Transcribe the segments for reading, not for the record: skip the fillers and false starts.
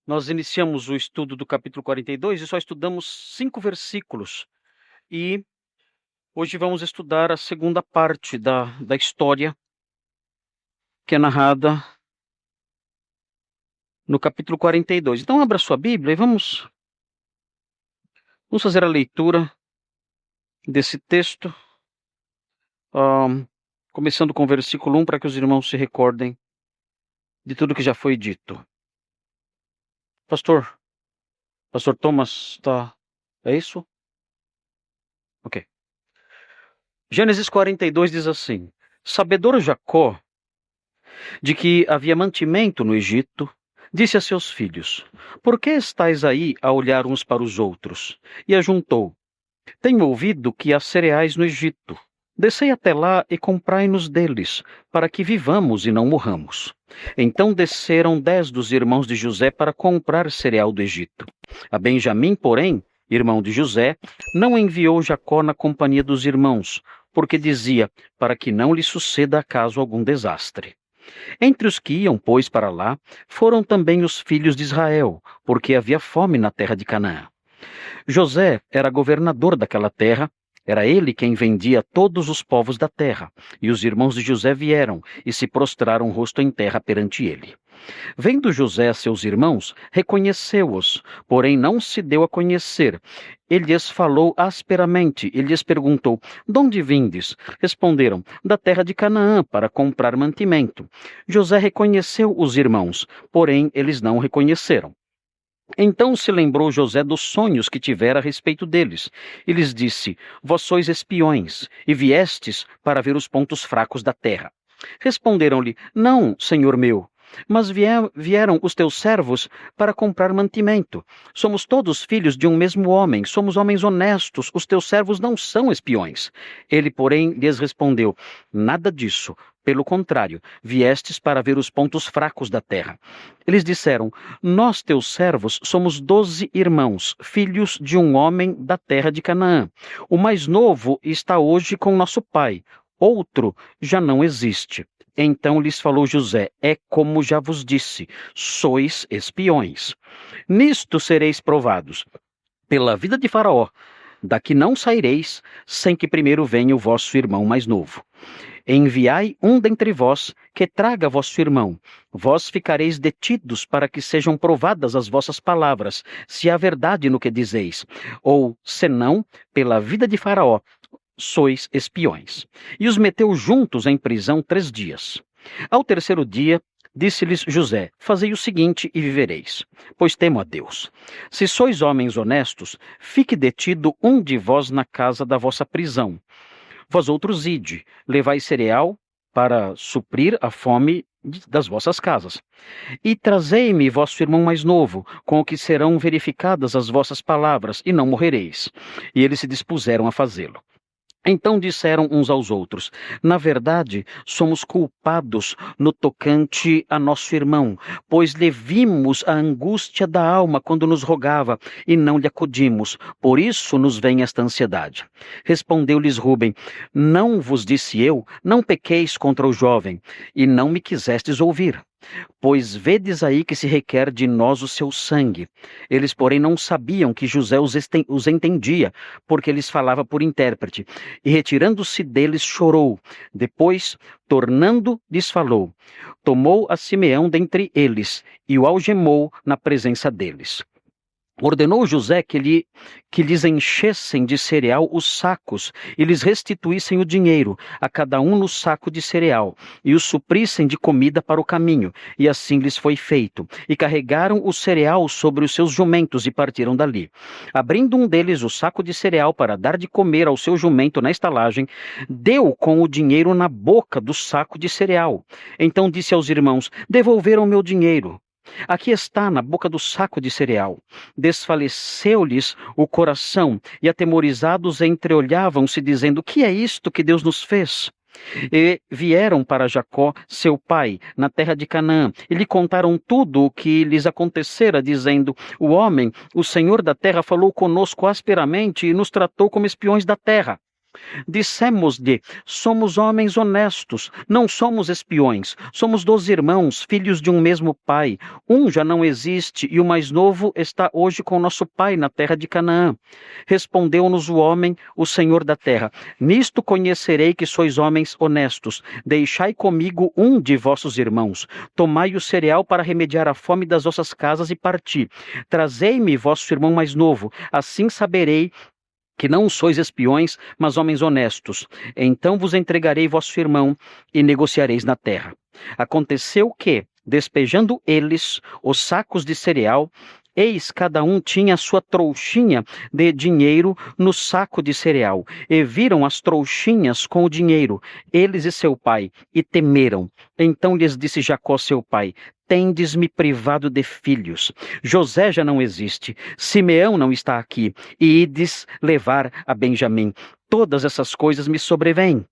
Nós iniciamos o estudo do capítulo 42 e só estudamos 5 versículos. E hoje vamos estudar a segunda parte da história, que é narrada no capítulo 42. Então, abra sua Bíblia e vamos fazer a leitura desse texto, começando com o versículo 1, para que os irmãos se recordem de tudo que já foi dito. Pastor Thomas, é isso? Ok. Gênesis 42 diz assim: Sabedor Jacó de que havia mantimento no Egito, disse a seus filhos: Por que estáis aí a olhar uns para os outros? E ajuntou: Tenho ouvido que há cereais no Egito. Descei até lá e comprai-nos deles, para que vivamos e não morramos. Então desceram 10 dos irmãos de José para comprar cereal do Egito. A Benjamim, porém, irmão de José, não enviou Jacó na companhia dos irmãos, porque dizia, para que não lhe suceda acaso algum desastre. Entre os que iam, pois, para lá, foram também os filhos de Israel, porque havia fome na terra de Canaã. José era governador daquela terra, era ele quem vendia todos os povos da terra, e os irmãos de José vieram e se prostraram rosto em terra perante ele. Vendo José a seus irmãos, reconheceu-os, porém não se deu a conhecer. Ele lhes falou asperamente e lhes perguntou: De onde vindes? Responderam: Da terra de Canaã, para comprar mantimento. José reconheceu os irmãos, porém eles não o reconheceram. Então se lembrou José dos sonhos que tivera a respeito deles, e lhes disse: Vós sois espiões, e viestes para ver os pontos fracos da terra. Responderam-lhe: Não, senhor meu, mas vieram os teus servos para comprar mantimento. Somos todos filhos de um mesmo homem, somos homens honestos, os teus servos não são espiões. Ele, porém, lhes respondeu: Nada disso. Pelo contrário, viestes para ver os pontos fracos da terra. Eles disseram: Nós, teus servos, somos 12 irmãos, filhos de um homem da terra de Canaã. O mais novo está hoje com nosso pai, outro já não existe. Então lhes falou José: É como já vos disse, sois espiões. Nisto sereis provados pela vida de Faraó. Daqui não saireis, sem que primeiro venha o vosso irmão mais novo. Enviai um dentre vós, que traga vosso irmão. Vós ficareis detidos para que sejam provadas as vossas palavras, se há verdade no que dizeis. Ou, senão, pela vida de Faraó, sois espiões. E os meteu juntos em prisão 3 dias. Ao terceiro dia, disse-lhes José: Fazei o seguinte e vivereis, pois temo a Deus. Se sois homens honestos, fique detido um de vós na casa da vossa prisão. Vós outros ide, levai cereal para suprir a fome das vossas casas. E trazei-me vosso irmão mais novo, com o que serão verificadas as vossas palavras, e não morrereis. E eles se dispuseram a fazê-lo. Então disseram uns aos outros: Na verdade, somos culpados no tocante a nosso irmão, pois lhe vimos a angústia da alma quando nos rogava, e não lhe acudimos. Por isso nos vem esta ansiedade. Respondeu-lhes Rúben: Não vos disse eu, não pequeis contra o jovem, e não me quisestes ouvir. Pois vedes aí que se requer de nós o seu sangue. Eles, porém, não sabiam que José os entendia, porque lhes falava por intérprete. E retirando-se deles, chorou. Depois, tornando, lhes falou. Tomou a Simeão dentre eles, e o algemou na presença deles. Ordenou José que lhes enchessem de cereal os sacos e lhes restituíssem o dinheiro, a cada um no saco de cereal, e os suprissem de comida para o caminho, e assim lhes foi feito. E carregaram o cereal sobre os seus jumentos e partiram dali. Abrindo um deles o saco de cereal para dar de comer ao seu jumento na estalagem, deu com o dinheiro na boca do saco de cereal. Então disse aos irmãos: Devolveram meu dinheiro. Aqui está, na boca do saco de cereal. Desfaleceu-lhes o coração, e atemorizados entreolhavam-se, dizendo: Que é isto que Deus nos fez? E vieram para Jacó, seu pai, na terra de Canaã, e lhe contaram tudo o que lhes acontecera, dizendo: O homem, o Senhor da terra, falou conosco asperamente e nos tratou como espiões da terra. Dissemos-lhe: somos homens honestos, não somos espiões, somos 12 irmãos, filhos de um mesmo pai. Um já não existe e o mais novo está hoje com nosso pai na terra de Canaã. Respondeu-nos o homem, o Senhor da terra: nisto conhecerei que sois homens honestos. Deixai comigo um de vossos irmãos. Tomai o cereal para remediar a fome das vossas casas e parti. Trazei-me vosso irmão mais novo, assim saberei que não sois espiões, mas homens honestos. Então vos entregarei vosso irmão e negociareis na terra. Aconteceu que, despejando eles os sacos de cereal, eis cada um tinha a sua trouxinha de dinheiro no saco de cereal, e viram as trouxinhas com o dinheiro, eles e seu pai, e temeram. Então lhes disse Jacó, seu pai: tendes-me privado de filhos. José já não existe, Simeão não está aqui, e ides levar a Benjamim. Todas essas coisas me sobrevêm.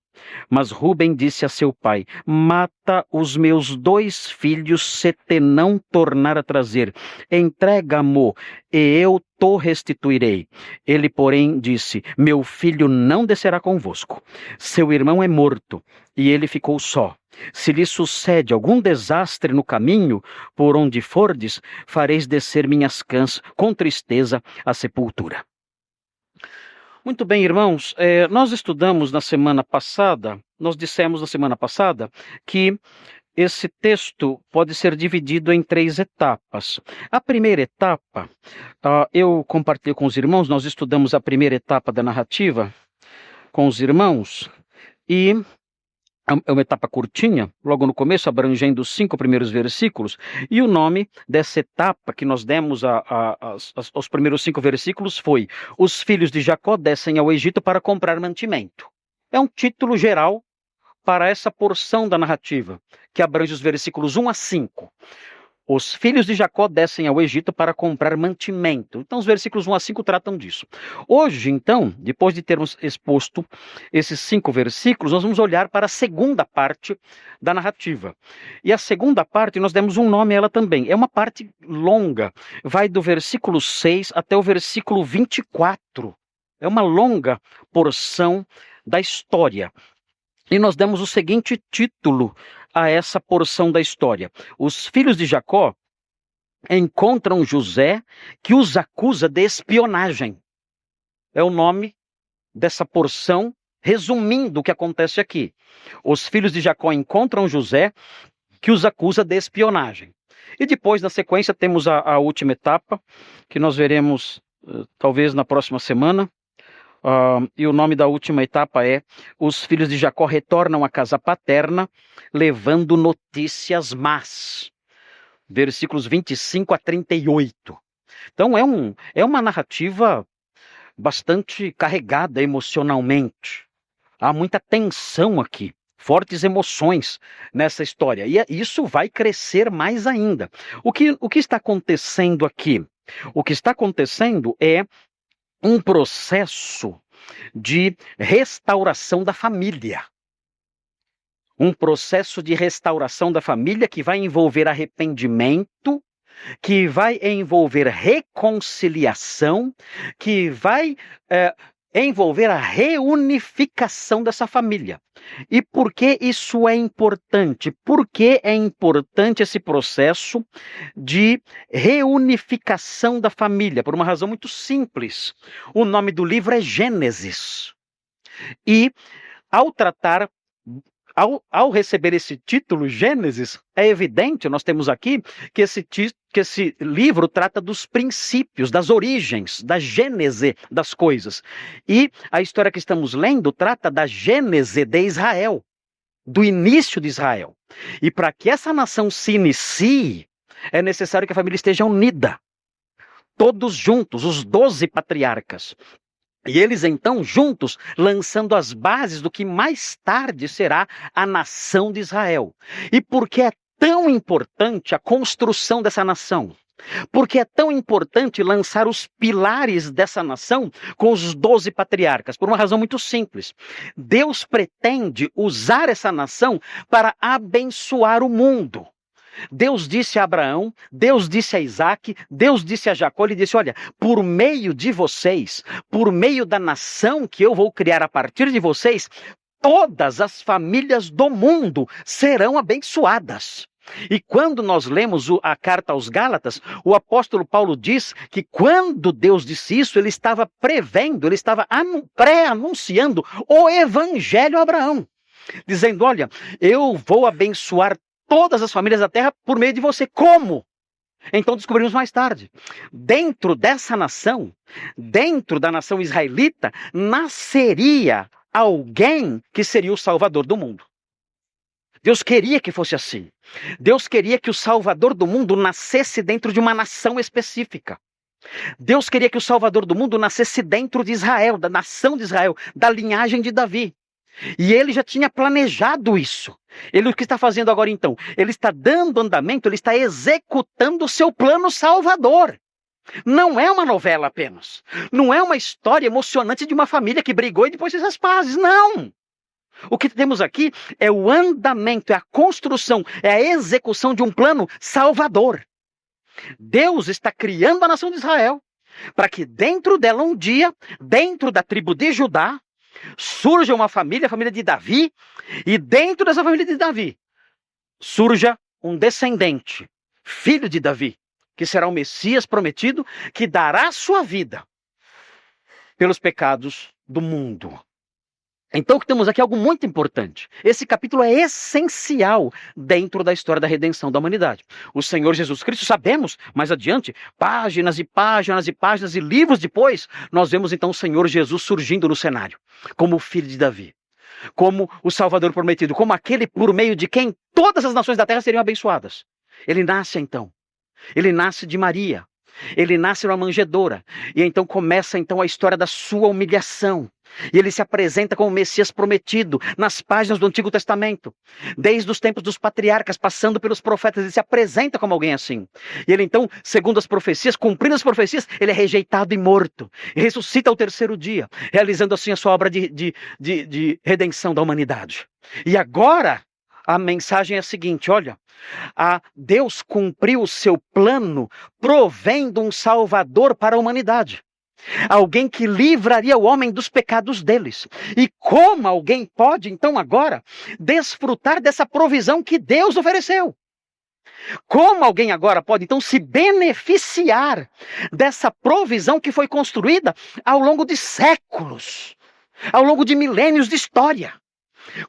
Mas Rúben disse a seu pai: mata os meus 2 filhos, se te não tornar a trazer. Entrega-mo, e eu to restituirei. Ele, porém, disse: meu filho não descerá convosco. Seu irmão é morto, e ele ficou só. Se lhe sucede algum desastre no caminho, por onde fordes, fareis descer minhas cãs com tristeza à sepultura. Muito bem, irmãos, nós estudamos na semana passada, nós dissemos na semana passada que esse texto pode ser dividido em 3 etapas. A primeira etapa, eu compartilhei com os irmãos, nós estudamos a primeira etapa da narrativa com os irmãos, e é uma etapa curtinha, logo no começo, abrangendo os 5 primeiros versículos, e o nome dessa etapa que nós demos aos primeiros 5 versículos foi: os filhos de Jacó descem ao Egito para comprar mantimento. É um título geral para essa porção da narrativa, que abrange os versículos 1 a 5. Os filhos de Jacó descem ao Egito para comprar mantimento. Então, os versículos 1 a 5 tratam disso. Hoje, então, depois de termos exposto esses 5 versículos, nós vamos olhar para a segunda parte da narrativa. E a segunda parte, nós demos um nome a ela também. É uma parte longa. Vai do versículo 6 até o versículo 24. É uma longa porção da história. E nós demos o seguinte título a essa porção da história: os filhos de Jacó encontram José, que os acusa de espionagem. É o nome dessa porção, resumindo o que acontece aqui. Os filhos de Jacó encontram José, que os acusa de espionagem. E depois, na sequência, temos a última etapa, que nós veremos talvez na próxima semana. E o nome da última etapa é: os filhos de Jacó retornam à casa paterna, levando notícias más. Versículos 25 a 38. Então é uma narrativa bastante carregada emocionalmente. Há muita tensão aqui, fortes emoções nessa história. E isso vai crescer mais ainda. O que está acontecendo aqui? O que está acontecendo é um processo de restauração da família. Um processo de restauração da família que vai envolver arrependimento, que vai envolver reconciliação, que vai envolver a reunificação dessa família. E por que isso é importante? Por que é importante esse processo de reunificação da família? Por uma razão muito simples. O nome do livro é Gênesis. E ao receber esse título, Gênesis, é evidente, nós temos aqui, que esse livro trata dos princípios, das origens, da gênese das coisas. E a história que estamos lendo trata da gênese de Israel, do início de Israel. E para que essa nação se inicie, é necessário que a família esteja unida. Todos juntos, os 12 patriarcas. E eles então juntos, lançando as bases do que mais tarde será a nação de Israel. E por que é tão importante a construção dessa nação? Porque é tão importante lançar os pilares dessa nação com os 12 patriarcas? Por uma razão muito simples. Deus pretende usar essa nação para abençoar o mundo. Deus disse a Abraão, Deus disse a Isaac, Deus disse a Jacó, ele disse, olha, por meio de vocês, por meio da nação que eu vou criar a partir de vocês, todas as famílias do mundo serão abençoadas. E quando nós lemos a carta aos Gálatas, o apóstolo Paulo diz que quando Deus disse isso, ele estava prevendo, ele estava pré-anunciando o evangelho a Abraão, dizendo, olha, eu vou abençoar todas as famílias da terra por meio de você. Como? Então descobrimos mais tarde. Dentro dessa nação, dentro da nação israelita, nasceria alguém que seria o Salvador do mundo. Deus queria que fosse assim. Deus queria que o Salvador do mundo nascesse dentro de uma nação específica. Deus queria que o Salvador do mundo nascesse dentro de Israel, da nação de Israel, da linhagem de Davi. E ele já tinha planejado isso. Ele o que está fazendo agora então? Ele está dando andamento, ele está executando o seu plano salvador. Não é uma novela apenas. Não é uma história emocionante de uma família que brigou e depois fez as pazes. Não! O que temos aqui é o andamento, é a construção, é a execução de um plano salvador. Deus está criando a nação de Israel para que dentro dela um dia, dentro da tribo de Judá, surja uma família, a família de Davi, e dentro dessa família de Davi, surja um descendente, filho de Davi, que será o Messias prometido, que dará sua vida pelos pecados do mundo. Então, o que temos aqui é algo muito importante. Esse capítulo é essencial dentro da história da redenção da humanidade. O Senhor Jesus Cristo, sabemos, mais adiante, páginas e páginas e páginas e livros depois, nós vemos então o Senhor Jesus surgindo no cenário, como o filho de Davi, como o Salvador prometido, como aquele por meio de quem todas as nações da terra seriam abençoadas. Ele nasce então, ele nasce de Maria, ele nasce numa manjedoura, e então começa então a história da sua humilhação. E ele se apresenta como o Messias prometido nas páginas do Antigo Testamento. Desde os tempos dos patriarcas, passando pelos profetas, ele se apresenta como alguém assim. E ele então, segundo as profecias, cumprindo as profecias, ele é rejeitado e morto. E ressuscita ao terceiro dia, realizando assim a sua obra de redenção da humanidade. E agora, a mensagem é a seguinte, olha, Deus cumpriu o seu plano, provendo um Salvador para a humanidade. Alguém que livraria o homem dos pecados deles. E como alguém pode, então, agora, desfrutar dessa provisão que Deus ofereceu? Como alguém agora pode, então, se beneficiar dessa provisão que foi construída ao longo de séculos, ao longo de milênios de história?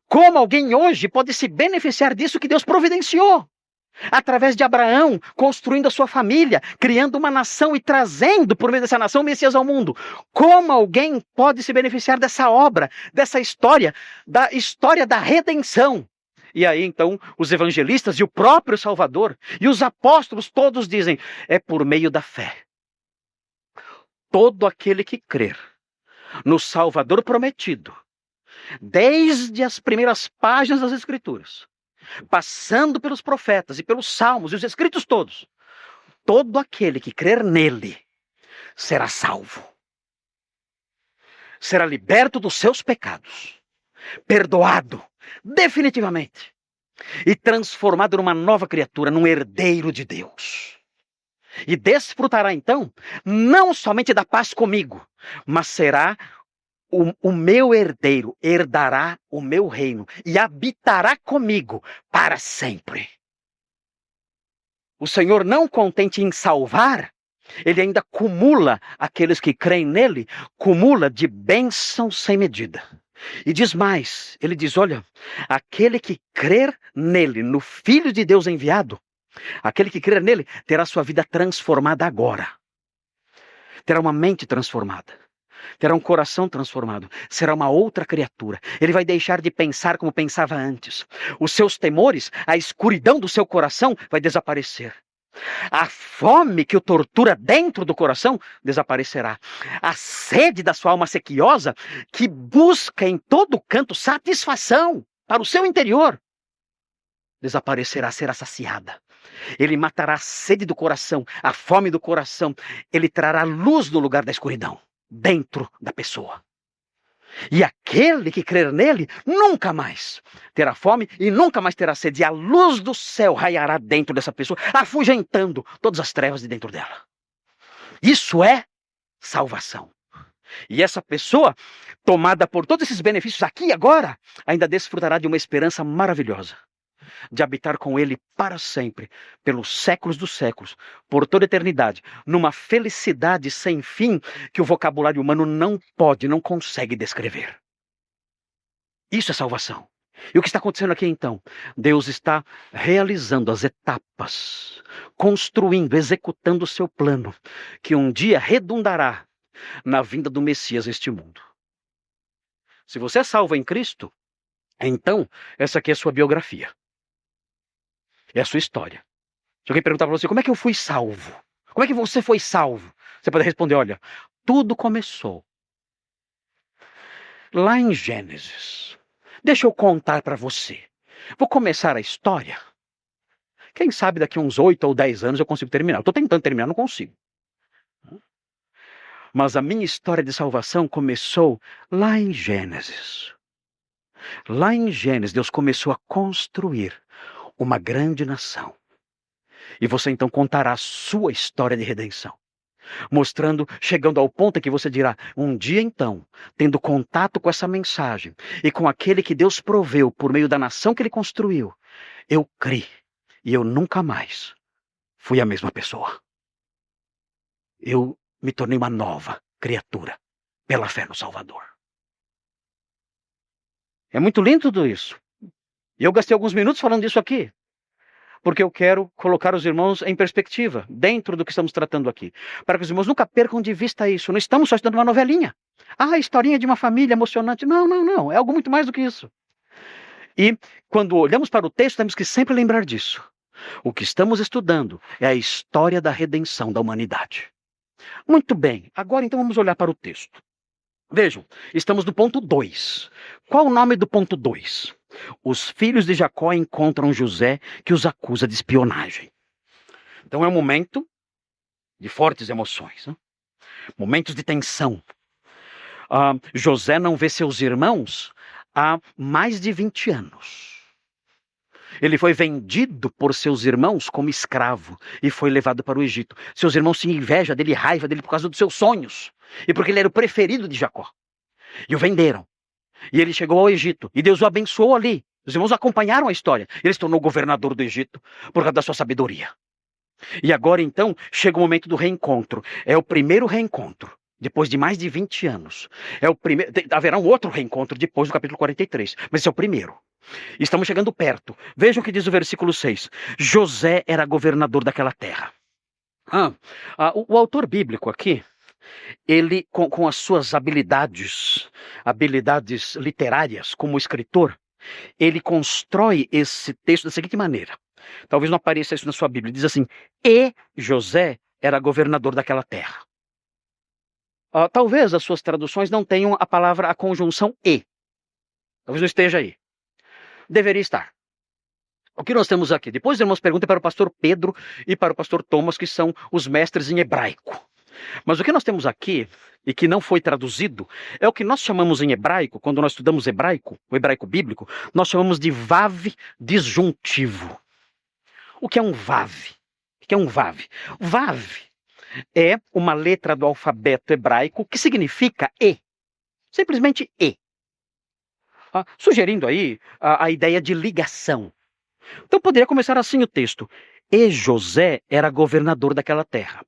Como alguém hoje pode se beneficiar disso que Deus providenciou? Através de Abraão, construindo a sua família, criando uma nação e trazendo por meio dessa nação o Messias ao mundo. Como alguém pode se beneficiar dessa obra, dessa história da redenção? E aí então os evangelistas e o próprio Salvador e os apóstolos todos dizem, é por meio da fé. Todo aquele que crer no Salvador prometido, desde as primeiras páginas das Escrituras, passando pelos profetas e pelos salmos e os escritos todos, todo aquele que crer nele será salvo. Será liberto dos seus pecados, perdoado definitivamente e transformado numa nova criatura, num herdeiro de Deus. E desfrutará então não somente da paz comigo, mas será o meu herdeiro, herdará o meu reino e habitará comigo para sempre. O Senhor, não contente em salvar, ele ainda cumula aqueles que creem nele, cumula de bênçãos sem medida. E diz mais, ele diz, olha, aquele que crer nele, no Filho de Deus enviado, aquele que crer nele terá sua vida transformada agora. Terá uma mente transformada. Terá um coração transformado, será uma outra criatura. Ele vai deixar de pensar como pensava antes. Os seus temores, a escuridão do seu coração vai desaparecer. A fome que o tortura dentro do coração desaparecerá. A sede da sua alma sequiosa, que busca em todo canto satisfação para o seu interior, desaparecerá, será saciada. Ele matará a sede do coração, a fome do coração. Ele trará luz no lugar da escuridão, dentro da pessoa. E aquele que crer nele nunca mais terá fome e nunca mais terá sede. E a luz do céu raiará dentro dessa pessoa, afugentando todas as trevas de dentro dela. Isso é salvação. E essa pessoa, tomada por todos esses benefícios aqui e agora, ainda desfrutará de uma esperança maravilhosa, de habitar com ele para sempre, pelos séculos dos séculos, por toda a eternidade, numa felicidade sem fim que o vocabulário humano não pode, não consegue descrever. Isso é salvação. E o que está acontecendo aqui então? Deus está realizando as etapas, construindo, executando o seu plano, que um dia redundará na vinda do Messias a este mundo. Se você é salvo em Cristo, então essa aqui é a sua biografia. É a sua história. Se alguém perguntar para você, como é que eu fui salvo? Como é que você foi salvo? Você pode responder, olha, tudo começou lá em Gênesis. Deixa eu contar para você. Vou começar a história. Quem sabe daqui a uns 8 ou 10 anos eu consigo terminar. Eu estou tentando terminar, não consigo. Mas a minha história de salvação começou lá em Gênesis. Lá em Gênesis, Deus começou a construir uma grande nação. E você então contará a sua história de redenção. Mostrando, chegando ao ponto em que você dirá, um dia então, tendo contato com essa mensagem e com aquele que Deus proveu por meio da nação que ele construiu, eu criei e eu nunca mais fui a mesma pessoa. Eu me tornei uma nova criatura pela fé no Salvador. É muito lindo tudo isso. E eu gastei alguns minutos falando disso aqui, porque eu quero colocar os irmãos em perspectiva, dentro do que estamos tratando aqui. Para que os irmãos nunca percam de vista isso. Não estamos só estudando uma novelinha. Ah, historinha de uma família emocionante. Não, não, não. É algo muito mais do que isso. E quando olhamos para o texto, temos que sempre lembrar disso. O que estamos estudando é a história da redenção da humanidade. Muito bem. Agora então vamos olhar para o texto. Vejam, estamos no ponto 2. Qual o nome do ponto 2? Os filhos de Jacó encontram José, que os acusa de espionagem. Então é um momento de fortes emoções, né? Momentos de tensão. José não vê seus irmãos há mais de 20 anos. Ele foi vendido por seus irmãos como escravo e foi levado para o Egito. Seus irmãos tinham inveja dele, raiva dele por causa dos seus sonhos e porque ele era o preferido de Jacó. E o venderam. E ele chegou ao Egito. E Deus o abençoou ali. Os irmãos acompanharam a história. Ele se tornou governador do Egito por causa da sua sabedoria. E agora, então, chega o momento do reencontro. É o primeiro reencontro, depois de mais de 20 anos. Haverá um outro reencontro depois do capítulo 43. Mas esse é o primeiro. Estamos chegando perto. Vejam o que diz o versículo 6. José era governador daquela terra. O autor bíblico aqui, ele, com as suas habilidades literárias como escritor, ele constrói esse texto da seguinte maneira. Talvez não apareça isso na sua Bíblia. Diz assim, e José era governador daquela terra. Talvez as suas traduções não tenham a conjunção e. Talvez não esteja aí. Deveria estar. O que nós temos aqui? Depois os irmãos perguntam para o pastor Pedro e para o pastor Thomas, que são os mestres em hebraico. Mas o que nós temos aqui, e que não foi traduzido, é o que nós chamamos em hebraico, quando nós estudamos hebraico, o hebraico bíblico, nós chamamos de vav disjuntivo. O que é um vav? O que é um vav? Vav é uma letra do alfabeto hebraico que significa e. Simplesmente e. Sugerindo aí a ideia de ligação. Então poderia começar assim o texto. E José era governador daquela terra.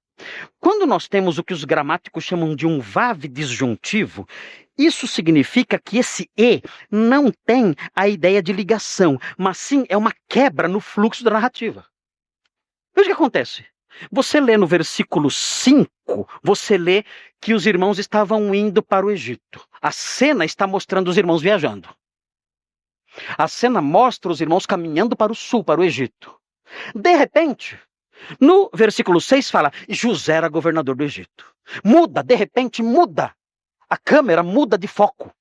Quando nós temos o que os gramáticos chamam de um vav disjuntivo, isso significa que esse e não tem a ideia de ligação, mas sim é uma quebra no fluxo da narrativa. Veja o que acontece. Você lê no versículo 5, você lê que os irmãos estavam indo para o Egito. A cena está mostrando os irmãos viajando. A cena mostra os irmãos caminhando para o sul, para o Egito. De repente, no versículo 6 fala, José era governador do Egito. Muda, de repente muda. A câmera muda de foco.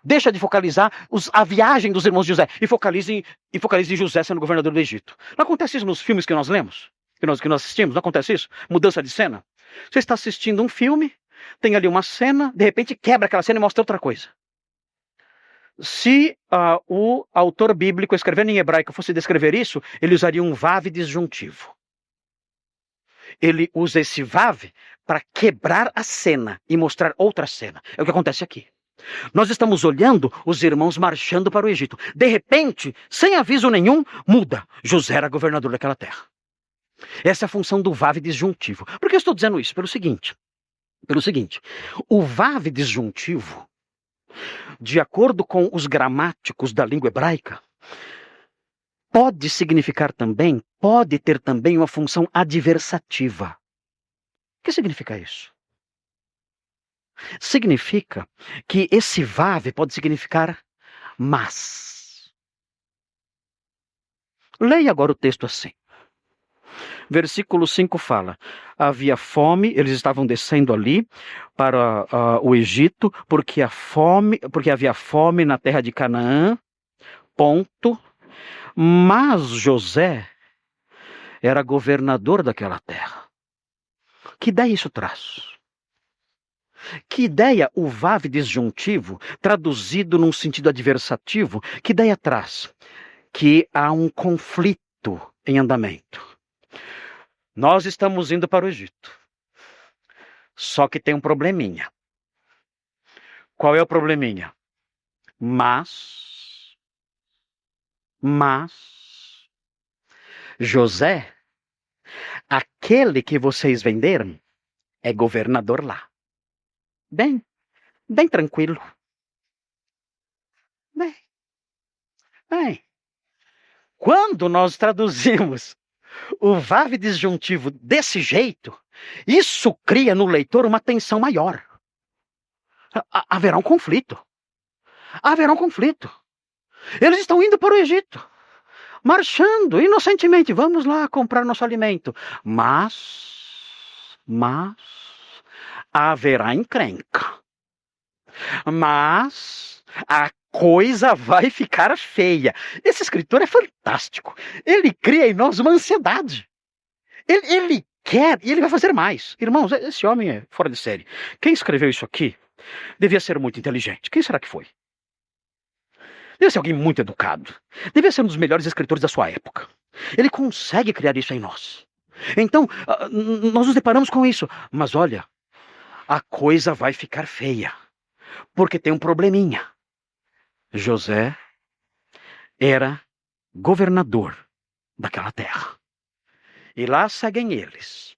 Deixa de focalizar a viagem dos irmãos de José e focaliza em José sendo governador do Egito. Não acontece isso nos filmes que nós lemos? Que nós assistimos? Não acontece isso? Mudança de cena? Você está assistindo um filme, tem ali uma cena, de repente quebra aquela cena e mostra outra coisa. Se o autor bíblico, escrevendo em hebraico, fosse descrever isso, ele usaria um vav disjuntivo. Ele usa esse vav para quebrar a cena e mostrar outra cena. É o que acontece aqui. Nós estamos olhando os irmãos marchando para o Egito. De repente, sem aviso nenhum, muda. José era governador daquela terra. Essa é a função do vav disjuntivo. Por que eu estou dizendo isso? Pelo seguinte, o vav disjuntivo, de acordo com os gramáticos da língua hebraica, pode ter também uma função adversativa. O que significa isso? Significa que esse vav pode significar mas. Leia agora o texto assim. Versículo 5 fala: havia fome, eles estavam descendo ali para o Egito, porque havia fome na terra de Canaã, ponto. Mas José era governador daquela terra. Que ideia isso traz? Que ideia o vav disjuntivo, traduzido num sentido adversativo, que ideia traz? Que há um conflito em andamento. Nós estamos indo para o Egito. Só que tem um probleminha. Qual é o probleminha? Mas José, aquele que vocês venderam, é governador lá. Bem tranquilo. Bem. Quando nós traduzimos o vav disjuntivo desse jeito, isso cria no leitor uma tensão maior. Haverá um conflito. Eles estão indo para o Egito, marchando inocentemente. Vamos lá comprar nosso alimento. Mas haverá encrenca. Mas a coisa vai ficar feia. Esse escritor é fantástico. Ele cria em nós uma ansiedade. Ele quer e ele vai fazer mais. Irmãos, esse homem é fora de série. Quem escreveu isso aqui devia ser muito inteligente. Quem será que foi? Devia ser alguém muito educado. Devia ser um dos melhores escritores da sua época. Ele consegue criar isso em nós. Então, nós nos deparamos com isso. Mas olha, a coisa vai ficar feia. Porque tem um probleminha. José era governador daquela terra. E lá seguem eles,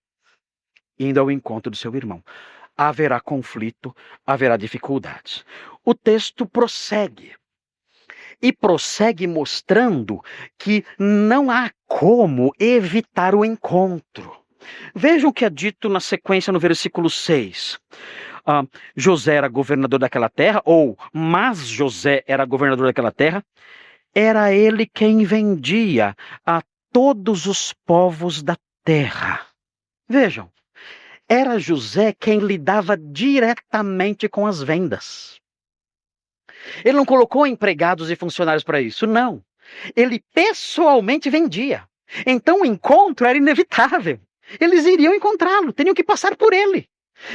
indo ao encontro do seu irmão. Haverá conflito, haverá dificuldades. O texto prossegue. E prossegue mostrando que não há como evitar o encontro. Vejam o que é dito na sequência no versículo 6. José era governador daquela terra, mas José era governador daquela terra, era ele quem vendia a todos os povos da terra. Vejam, era José quem lidava diretamente com as vendas. Ele não colocou empregados e funcionários para isso, não. Ele pessoalmente vendia. Então o encontro era inevitável. Eles iriam encontrá-lo, teriam que passar por ele.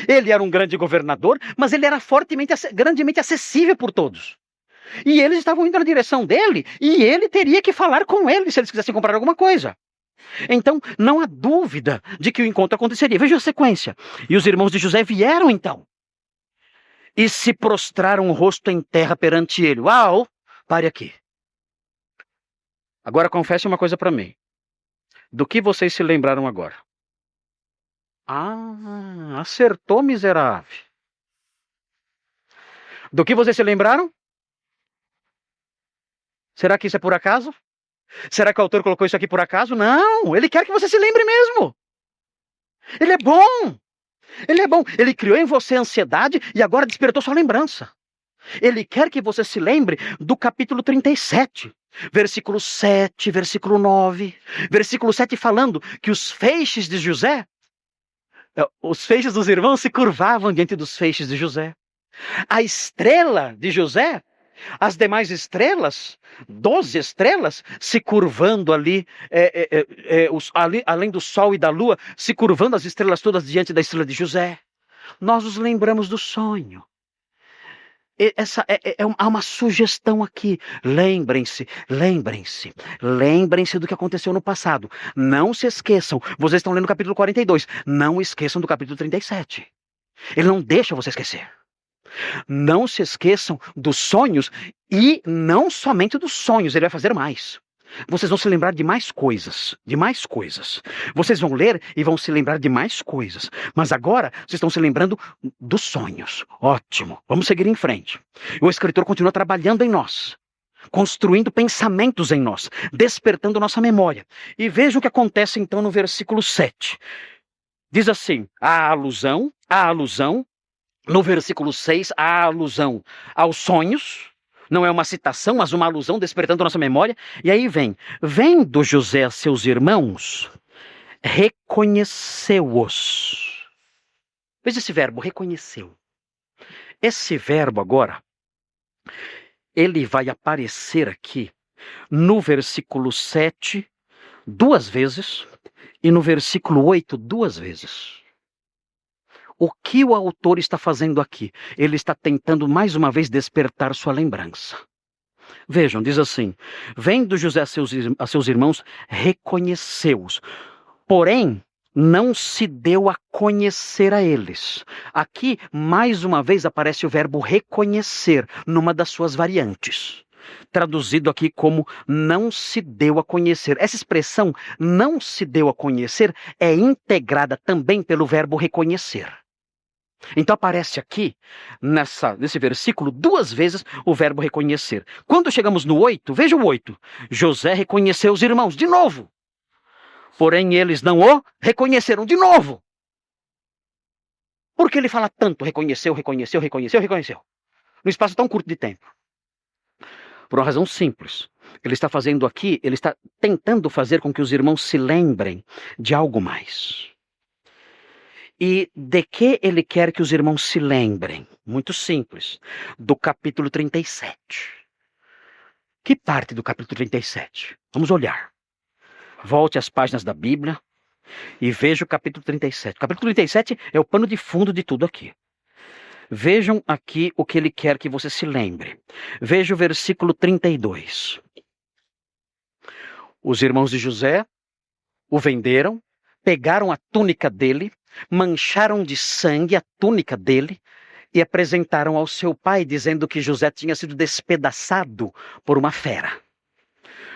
Ele era um grande governador, mas ele era grandemente acessível por todos. E eles estavam indo na direção dele, e ele teria que falar com eles se eles quisessem comprar alguma coisa. Então, não há dúvida de que o encontro aconteceria. Veja a sequência. E os irmãos de José vieram então, e se prostraram o rosto em terra perante ele. Uau! Pare aqui. Agora confesse uma coisa para mim. Do que vocês se lembraram agora? Acertou, miserável. Do que vocês se lembraram? Será que isso é por acaso? Será que o autor colocou isso aqui por acaso? Não, ele quer que você se lembre mesmo. Ele é bom. Ele criou em você ansiedade e agora despertou sua lembrança. Ele quer que você se lembre do capítulo 37, versículo 7, versículo 9. Versículo 7 falando que os feixes de José, os feixes dos irmãos se curvavam diante dos feixes de José. A estrela de José, as demais estrelas, 12 estrelas, se curvando ali, além do sol e da lua, se curvando as estrelas todas diante da estrela de José. Nós nos lembramos do sonho. Há uma sugestão aqui. Lembrem-se do que aconteceu no passado. Não se esqueçam. Vocês estão lendo o capítulo 42. Não esqueçam do capítulo 37. Ele não deixa você esquecer. Não se esqueçam dos sonhos e não somente dos sonhos, ele vai fazer mais. Vocês vão se lembrar de mais coisas, Vocês vão ler e vão se lembrar de mais coisas. Mas agora, vocês estão se lembrando dos sonhos. Ótimo, vamos seguir em frente. O escritor continua trabalhando em nós, construindo pensamentos em nós, despertando nossa memória. E vejam o que acontece então no versículo 7. Diz assim, a alusão, no versículo 6, a alusão aos sonhos. Não é uma citação, mas uma alusão despertando nossa memória. E aí vendo José a seus irmãos, reconheceu-os. Veja esse verbo, reconheceu. Esse verbo agora, ele vai aparecer aqui no versículo 7, 2 vezes, e no versículo 8, 2 vezes. O que o autor está fazendo aqui? Ele está tentando mais uma vez despertar sua lembrança. Vejam, diz assim, vendo José a seus irmãos, reconheceu-os. Porém, não se deu a conhecer a eles. Aqui, mais uma vez, aparece o verbo reconhecer, numa das suas variantes. Traduzido aqui como não se deu a conhecer. Essa expressão, não se deu a conhecer, é integrada também pelo verbo reconhecer. Então aparece aqui, nesse versículo, 2 vezes o verbo reconhecer. Quando chegamos no 8, veja o 8. José reconheceu os irmãos, de novo. Porém, eles não o reconheceram, de novo. Por que ele fala tanto reconheceu? No espaço tão curto de tempo. Por uma razão simples. Ele está fazendo aqui, ele está tentando fazer com que os irmãos se lembrem de algo mais. E de que ele quer que os irmãos se lembrem? Muito simples. Do capítulo 37. Que parte do capítulo 37? Vamos olhar. Volte às páginas da Bíblia e veja o capítulo 37. O capítulo 37 é o pano de fundo de tudo aqui. Vejam aqui o que ele quer que você se lembre. Veja o versículo 32. Os irmãos de José o venderam, pegaram a túnica dele, mancharam de sangue a túnica dele e apresentaram ao seu pai, dizendo que José tinha sido despedaçado por uma fera.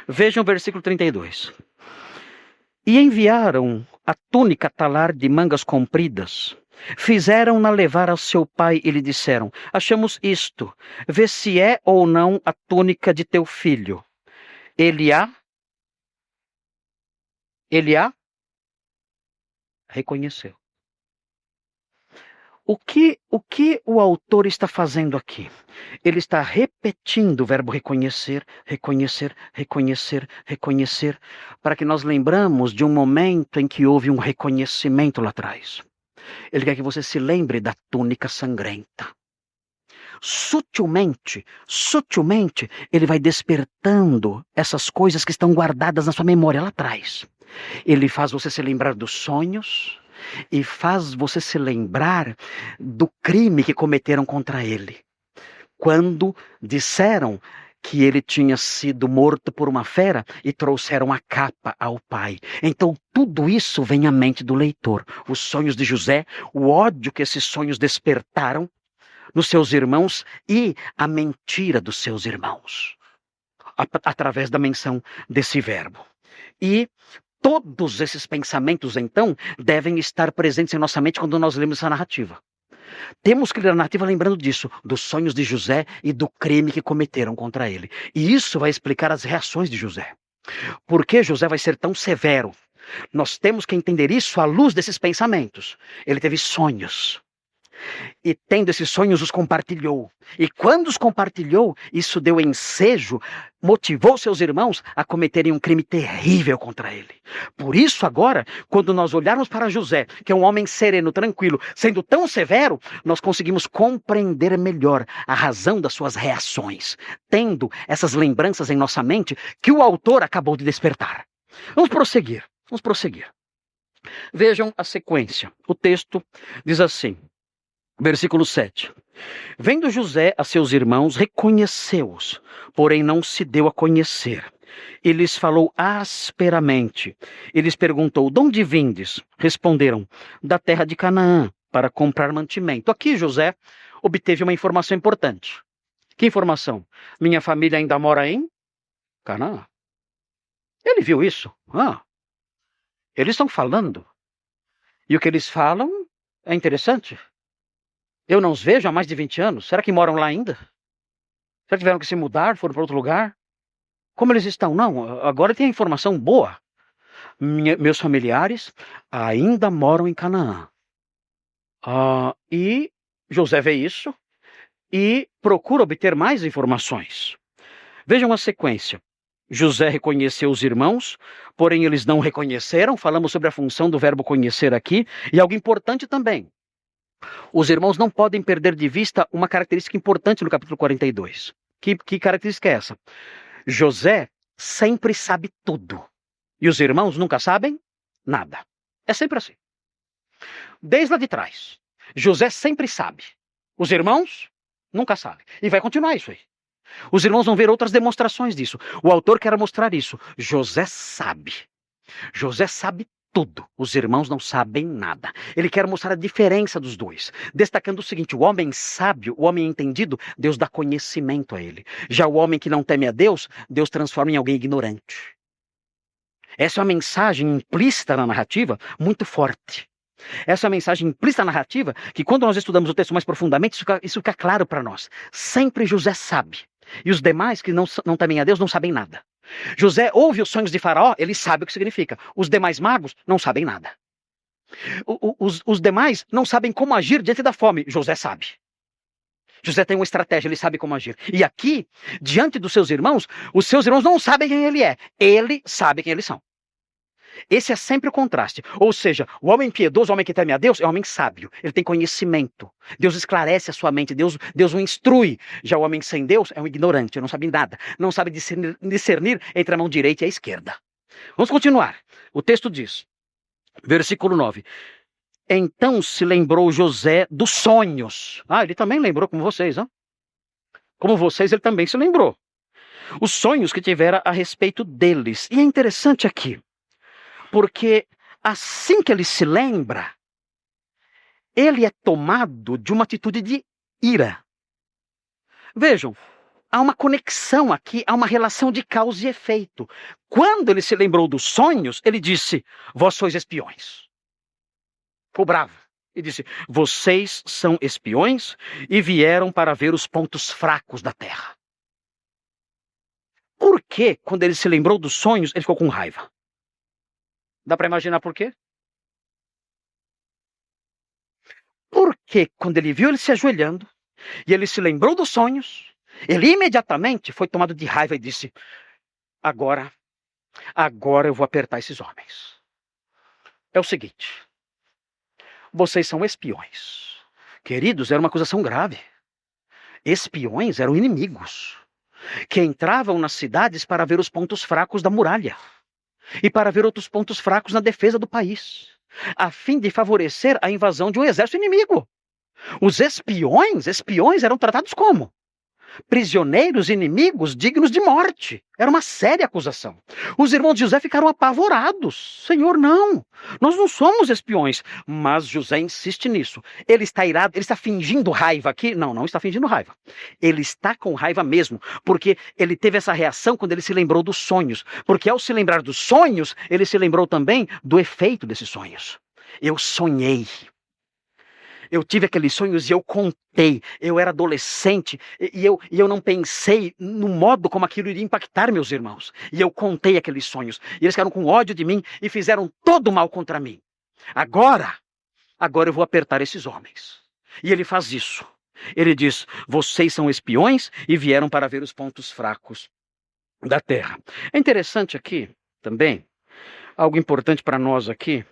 Vejam o versículo 32. E enviaram a túnica talar de mangas compridas, fizeram-na levar ao seu pai e lhe disseram, achamos isto, vê se é ou não a túnica de teu filho. Ele a reconheceu. O que o autor está fazendo aqui? Ele está repetindo o verbo reconhecer, para que nós lembramos de um momento em que houve um reconhecimento lá atrás. Ele quer que você se lembre da túnica sangrenta. Sutilmente, ele vai despertando essas coisas que estão guardadas na sua memória lá atrás. Ele faz você se lembrar dos sonhos e faz você se lembrar do crime que cometeram contra ele. Quando disseram que ele tinha sido morto por uma fera e trouxeram a capa ao pai. Então tudo isso vem à mente do leitor. Os sonhos de José, o ódio que esses sonhos despertaram nos seus irmãos e a mentira dos seus irmãos. Através da menção desse verbo. E todos esses pensamentos, então, devem estar presentes em nossa mente quando nós lemos essa narrativa. Temos que ler a narrativa lembrando disso, dos sonhos de José e do crime que cometeram contra ele. E isso vai explicar as reações de José. Por que José vai ser tão severo? Nós temos que entender isso à luz desses pensamentos. Ele teve sonhos. E tendo esses sonhos, os compartilhou. E quando os compartilhou, isso deu ensejo, motivou seus irmãos a cometerem um crime terrível contra ele. Por isso agora, quando nós olharmos para José, que é um homem sereno, tranquilo, sendo tão severo, nós conseguimos compreender melhor a razão das suas reações, tendo essas lembranças em nossa mente que o autor acabou de despertar. Vamos prosseguir. Vejam a sequência. O texto diz assim, versículo 7. Vendo José a seus irmãos, reconheceu-os, porém não se deu a conhecer. E lhes falou asperamente. E lhes perguntou: de onde vindes? Responderam: da terra de Canaã, para comprar mantimento. Aqui José obteve uma informação importante. Que informação? Minha família ainda mora em Canaã. Ele viu isso. Eles estão falando. E o que eles falam é interessante. Eu não os vejo há mais de 20 anos. Será que moram lá ainda? Será que tiveram que se mudar, foram para outro lugar? Como eles estão? Não, agora tem a informação boa. Meus familiares ainda moram em Canaã. E José vê isso e procura obter mais informações. Vejam a sequência. José reconheceu os irmãos, porém eles não reconheceram. Falamos sobre a função do verbo conhecer aqui. E algo importante também. Os irmãos não podem perder de vista uma característica importante no capítulo 42. Que característica é essa? José sempre sabe tudo. E os irmãos nunca sabem nada. É sempre assim. Desde lá de trás. José sempre sabe. Os irmãos nunca sabem. E vai continuar isso aí. Os irmãos vão ver outras demonstrações disso. O autor quer mostrar isso. José sabe. José sabe tudo. Os irmãos não sabem nada. Ele quer mostrar a diferença dos dois, destacando o seguinte: o homem sábio, o homem entendido, Deus dá conhecimento a ele. Já o homem que não teme a Deus, Deus transforma em alguém ignorante. Essa é uma mensagem implícita na narrativa muito forte. Essa é uma mensagem implícita na narrativa que, quando nós estudamos o texto mais profundamente, isso fica claro para nós. Sempre José sabe. E os demais que não temem a Deus não sabem nada. José ouve os sonhos de Faraó, ele sabe o que significa. Os demais magos não sabem nada. Os demais não sabem como agir diante da fome. José sabe. José tem uma estratégia, ele sabe como agir. E aqui, diante dos seus irmãos, os seus irmãos não sabem quem ele é. Ele sabe quem eles são. Esse é sempre o contraste. Ou seja, o homem piedoso, o homem que teme a Deus, é um homem sábio. Ele tem conhecimento. Deus esclarece a sua mente. Deus o instrui. Já o homem sem Deus é um ignorante, não sabe nada. Não sabe discernir entre a mão direita e a esquerda. Vamos continuar. O texto diz, versículo 9. Então se lembrou José dos sonhos. Ele também lembrou como vocês, hein? Como vocês, ele também se lembrou. Os sonhos que tivera a respeito deles. E é interessante aqui, porque assim que ele se lembra, ele é tomado de uma atitude de ira. Vejam, há uma conexão aqui, há uma relação de causa e efeito. Quando ele se lembrou dos sonhos, ele disse: vós sois espiões. Ficou bravo. E disse: vocês são espiões e vieram para ver os pontos fracos da terra. Por que, quando ele se lembrou dos sonhos, ele ficou com raiva? Dá para imaginar por quê? Porque quando ele viu ele se ajoelhando e ele se lembrou dos sonhos, ele imediatamente foi tomado de raiva e disse: agora eu vou apertar esses homens. É o seguinte, vocês são espiões. Queridos, era uma acusação grave. Espiões eram inimigos que entravam nas cidades para ver os pontos fracos da muralha e para ver outros pontos fracos na defesa do país, a fim de favorecer a invasão de um exército inimigo. Os espiões eram tratados como? Prisioneiros inimigos dignos de morte. Era uma séria acusação. Os irmãos de José ficaram apavorados. Senhor, não. Nós não somos espiões. Mas José insiste nisso. Ele está irado, ele está fingindo raiva aqui? Não, não está fingindo raiva. Ele está com raiva mesmo, porque ele teve essa reação quando ele se lembrou dos sonhos. Porque ao se lembrar dos sonhos, ele se lembrou também do efeito desses sonhos. Eu sonhei. Eu tive aqueles sonhos e eu contei. Eu era adolescente e eu não pensei no modo como aquilo iria impactar meus irmãos. E eu contei aqueles sonhos. E eles ficaram com ódio de mim e fizeram todo o mal contra mim. Agora eu vou apertar esses homens. E ele faz isso. Ele diz: vocês são espiões e vieram para ver os pontos fracos da terra. É interessante aqui também, algo importante para nós aqui,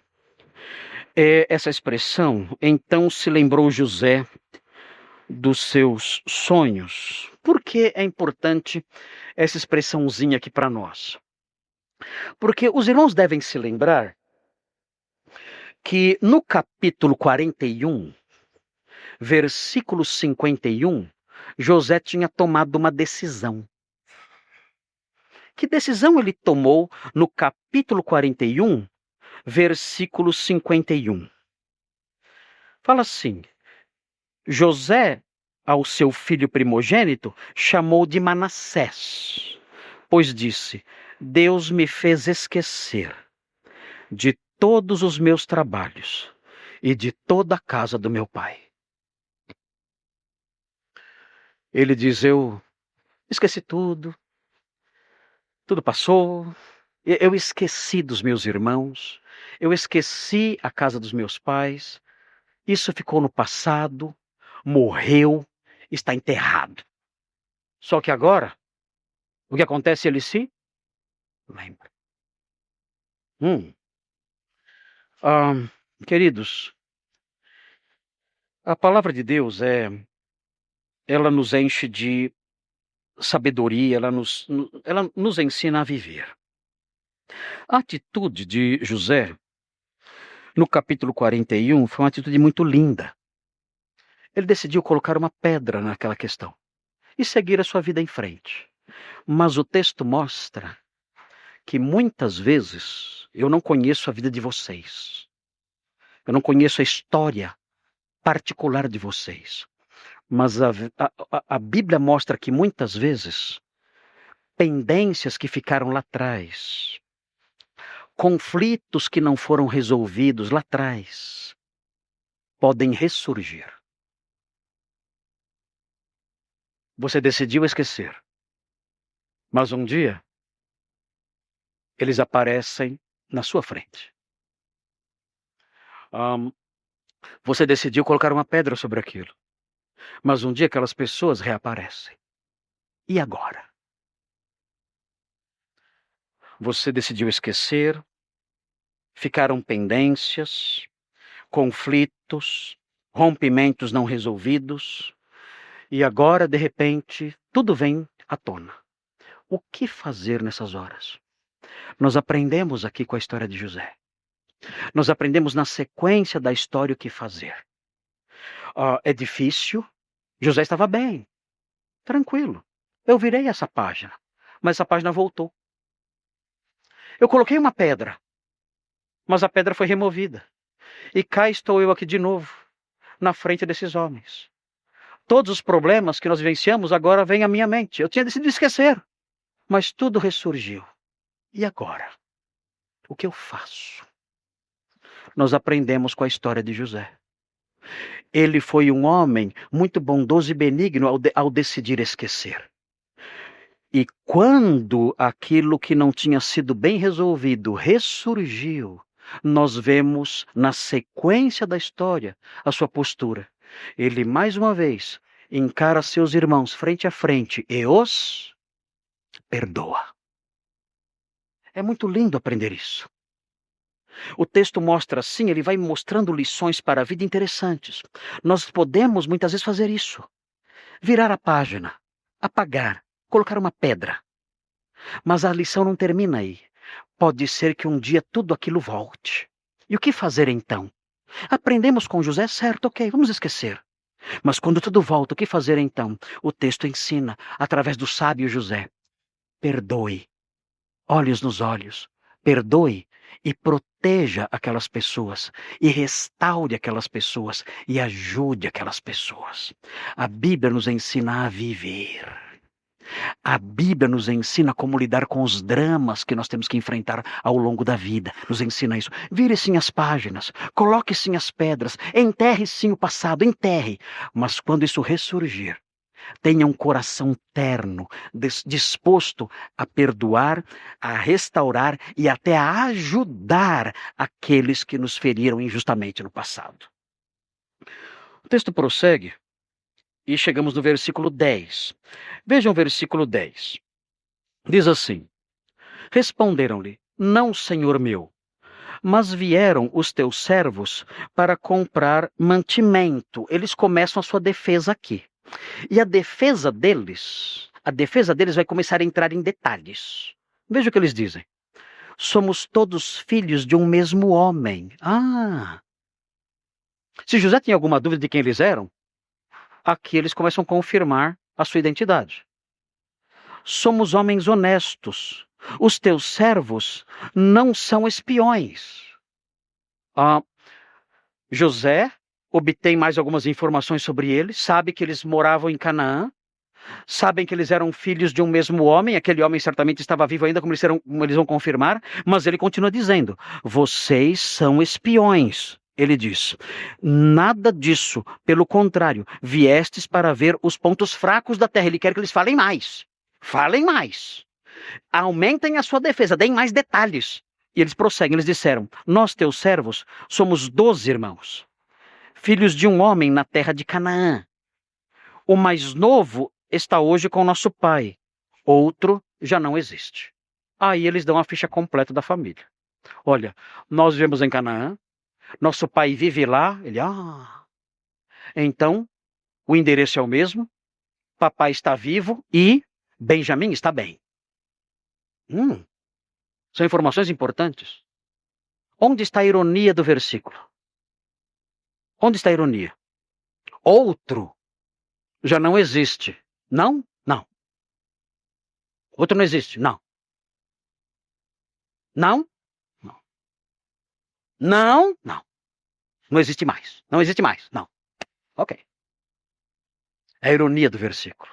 é essa expressão: então se lembrou José dos seus sonhos. Por que é importante essa expressãozinha aqui para nós? Porque os irmãos devem se lembrar que no capítulo 41, versículo 51, José tinha tomado uma decisão. Que decisão ele tomou no capítulo 41, versículo 51? Fala assim: José, ao seu filho primogênito, chamou de Manassés, pois disse: Deus me fez esquecer de todos os meus trabalhos e de toda a casa do meu pai. Ele diz: eu esqueci tudo, tudo passou, eu esqueci dos meus irmãos, eu esqueci a casa dos meus pais, isso ficou no passado, morreu, está enterrado. Só que agora, o que acontece, ele se lembra. Queridos, a palavra de Deus ela nos enche de sabedoria, ela nos ensina a viver. A atitude de José, no capítulo 41, foi uma atitude muito linda. Ele decidiu colocar uma pedra naquela questão e seguir a sua vida em frente. Mas o texto mostra que muitas vezes eu não conheço a vida de vocês. Eu não conheço a história particular de vocês. Mas a Bíblia mostra que muitas vezes pendências que ficaram lá atrás, conflitos que não foram resolvidos lá atrás, podem ressurgir. Você decidiu esquecer, mas um dia eles aparecem na sua frente. Você decidiu colocar uma pedra sobre aquilo, mas um dia aquelas pessoas reaparecem. E agora? Você decidiu esquecer, ficaram pendências, conflitos, rompimentos não resolvidos, e agora, de repente, tudo vem à tona. O que fazer nessas horas? Nós aprendemos aqui com a história de José. Nós aprendemos na sequência da história o que fazer. É difícil. José estava bem, tranquilo. Eu virei essa página, mas essa página voltou. Eu coloquei uma pedra, mas a pedra foi removida. E cá estou eu aqui de novo, na frente desses homens. Todos os problemas que nós vivenciamos agora vêm à minha mente. Eu tinha decidido esquecer, mas tudo ressurgiu. E agora? O que eu faço? Nós aprendemos com a história de José. Ele foi um homem muito bondoso e benigno ao decidir esquecer. E quando aquilo que não tinha sido bem resolvido ressurgiu, nós vemos na sequência da história a sua postura. Ele mais uma vez encara seus irmãos frente a frente e os perdoa. É muito lindo aprender isso. O texto mostra assim, ele vai mostrando lições para a vida interessantes. Nós podemos muitas vezes fazer isso. Virar a página, apagar, colocar uma pedra. Mas a lição não termina aí. Pode ser que um dia tudo aquilo volte. E o que fazer então? Aprendemos com José, certo, ok, vamos esquecer. Mas quando tudo volta, o que fazer então? O texto ensina, através do sábio José. Perdoe. Olhos nos olhos. Perdoe e proteja aquelas pessoas. E restaure aquelas pessoas. E ajude aquelas pessoas. A Bíblia nos ensina a viver. A Bíblia nos ensina como lidar com os dramas que nós temos que enfrentar ao longo da vida. Nos ensina isso. Vire sim as páginas, coloque sim as pedras, enterre sim o passado, enterre. Mas quando isso ressurgir, tenha um coração terno, disposto a perdoar, a restaurar e até a ajudar aqueles que nos feriram injustamente no passado. O texto prossegue. E chegamos no versículo 10. Vejam o versículo 10. Diz assim: Responderam-lhe: Não, senhor meu, mas vieram os teus servos para comprar mantimento. Eles começam a sua defesa aqui. E a defesa deles vai começar a entrar em detalhes. Veja o que eles dizem. Somos todos filhos de um mesmo homem. Se José tinha alguma dúvida de quem eles eram, aqui eles começam a confirmar a sua identidade. Somos homens honestos. Os teus servos não são espiões. José obtém mais algumas informações sobre eles, sabe que eles moravam em Canaã, sabem que eles eram filhos de um mesmo homem, aquele homem certamente estava vivo ainda, como eles vão confirmar, mas ele continua dizendo, vocês são espiões. Ele diz, nada disso, pelo contrário, viestes para ver os pontos fracos da terra. Ele quer que eles falem mais, aumentem a sua defesa, deem mais detalhes. E eles prosseguem, eles disseram, nós teus servos somos 12 irmãos, filhos de um homem na terra de Canaã. O mais novo está hoje com nosso pai, outro já não existe. Aí eles dão a ficha completa da família. Olha, nós vivemos em Canaã, nosso pai vive lá, então o endereço é o mesmo, papai está vivo e Benjamim está bem. São informações importantes. Onde está a ironia do versículo? Onde está a ironia? Outro já não existe. Não? Não. Outro não existe. Não. Não? Não. Não? Não. Não existe mais. Não existe mais. Não. Ok. É a ironia do versículo.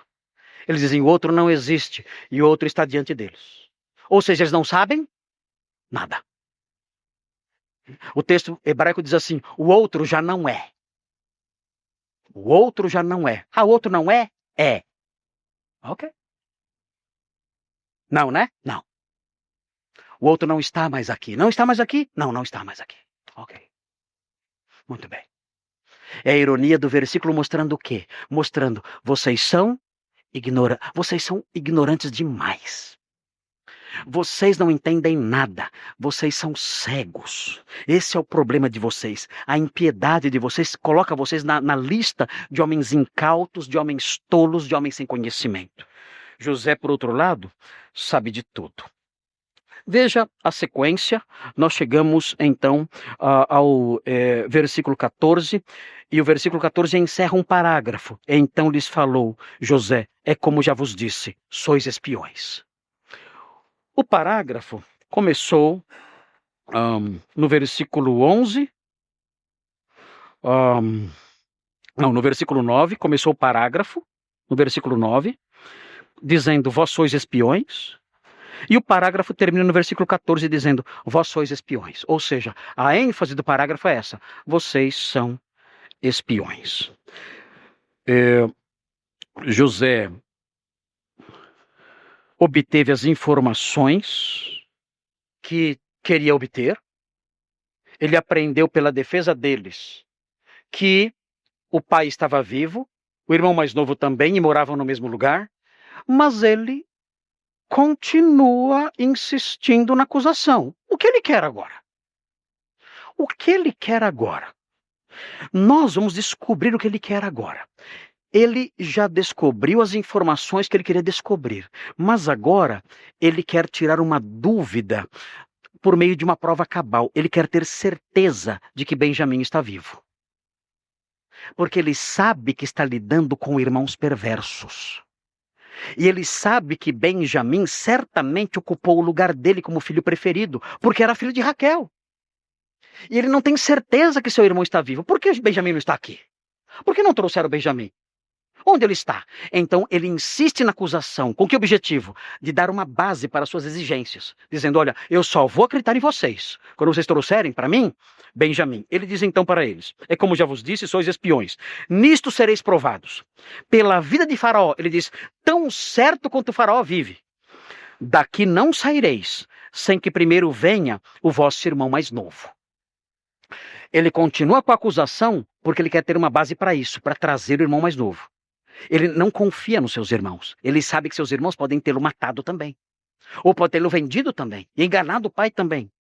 Eles dizem, o outro não existe e o outro está diante deles. Ou seja, eles não sabem nada. O texto hebraico diz assim, o outro já não é. O outro já não é. O outro não é? É. Ok. Não, né? Não. O outro não está mais aqui. Não está mais aqui? Não, não está mais aqui. Ok. Muito bem. É a ironia do versículo mostrando o quê? Mostrando, vocês são ignorantes demais. Vocês não entendem nada. Vocês são cegos. Esse é o problema de vocês. A impiedade de vocês coloca vocês na lista de homens incautos, de homens tolos, de homens sem conhecimento. José, por outro lado, sabe de tudo. Veja a sequência, nós chegamos então ao versículo 14, e o versículo 14 encerra um parágrafo. Então lhes falou José, é como já vos disse, sois espiões. O parágrafo começou no versículo 11, no versículo 9, começou o parágrafo, no versículo 9, dizendo, vós sois espiões. E o parágrafo termina no versículo 14 dizendo, vós sois espiões. Ou seja, a ênfase do parágrafo é essa, vocês são espiões. José obteve as informações que queria obter. Ele aprendeu pela defesa deles que o pai estava vivo, o irmão mais novo também, e moravam no mesmo lugar, mas ele continua insistindo na acusação. O que ele quer agora? O que ele quer agora? Nós vamos descobrir o que ele quer agora. Ele já descobriu as informações que ele queria descobrir, mas agora ele quer tirar uma dúvida por meio de uma prova cabal. Ele quer ter certeza de que Benjamim está vivo. Porque ele sabe que está lidando com irmãos perversos. E ele sabe que Benjamim certamente ocupou o lugar dele como filho preferido, porque era filho de Raquel. E ele não tem certeza que seu irmão está vivo. Por que Benjamim não está aqui? Por que não trouxeram Benjamim? Onde ele está? Então ele insiste na acusação. Com que objetivo? De dar uma base para suas exigências. Dizendo, olha, eu só vou acreditar em vocês quando vocês trouxerem para mim Benjamim. Ele diz então para eles, é como já vos disse, sois espiões. Nisto sereis provados. Pela vida de Faraó, ele diz, tão certo quanto o Faraó vive. Daqui não saireis, sem que primeiro venha o vosso irmão mais novo. Ele continua com a acusação porque ele quer ter uma base para isso, para trazer o irmão mais novo. Ele não confia nos seus irmãos. Ele sabe que seus irmãos podem tê-lo matado também. Ou pode tê-lo vendido também. E enganado o pai também.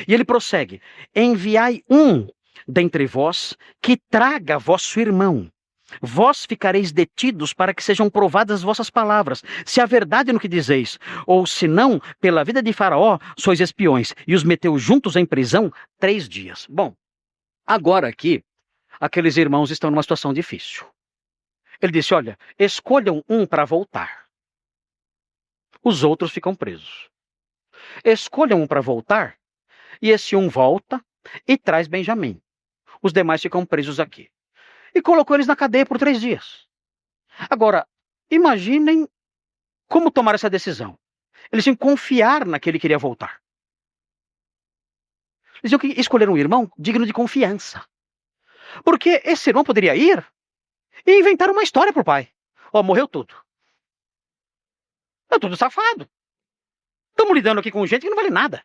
E ele prossegue. Enviai um dentre vós que traga vosso irmão. Vós ficareis detidos para que sejam provadas as vossas palavras. Se há verdade no que dizeis. Ou se não, pela vida de Faraó, sois espiões. E os meteu juntos em prisão 3 dias. Bom, agora aqui, aqueles irmãos estão numa situação difícil. Ele disse, olha, escolham um para voltar. Os outros ficam presos. Escolham um para voltar, e esse um volta e traz Benjamim. Os demais ficam presos aqui. E colocou eles na cadeia por 3 dias. Agora, imaginem como tomar essa decisão. Eles tinham que confiar naquele que iria voltar. Eles tinham que escolher um irmão digno de confiança. Porque esse irmão poderia ir e inventar uma história pro pai. Ó, morreu tudo. É tudo safado. Estamos lidando aqui com gente que não vale nada.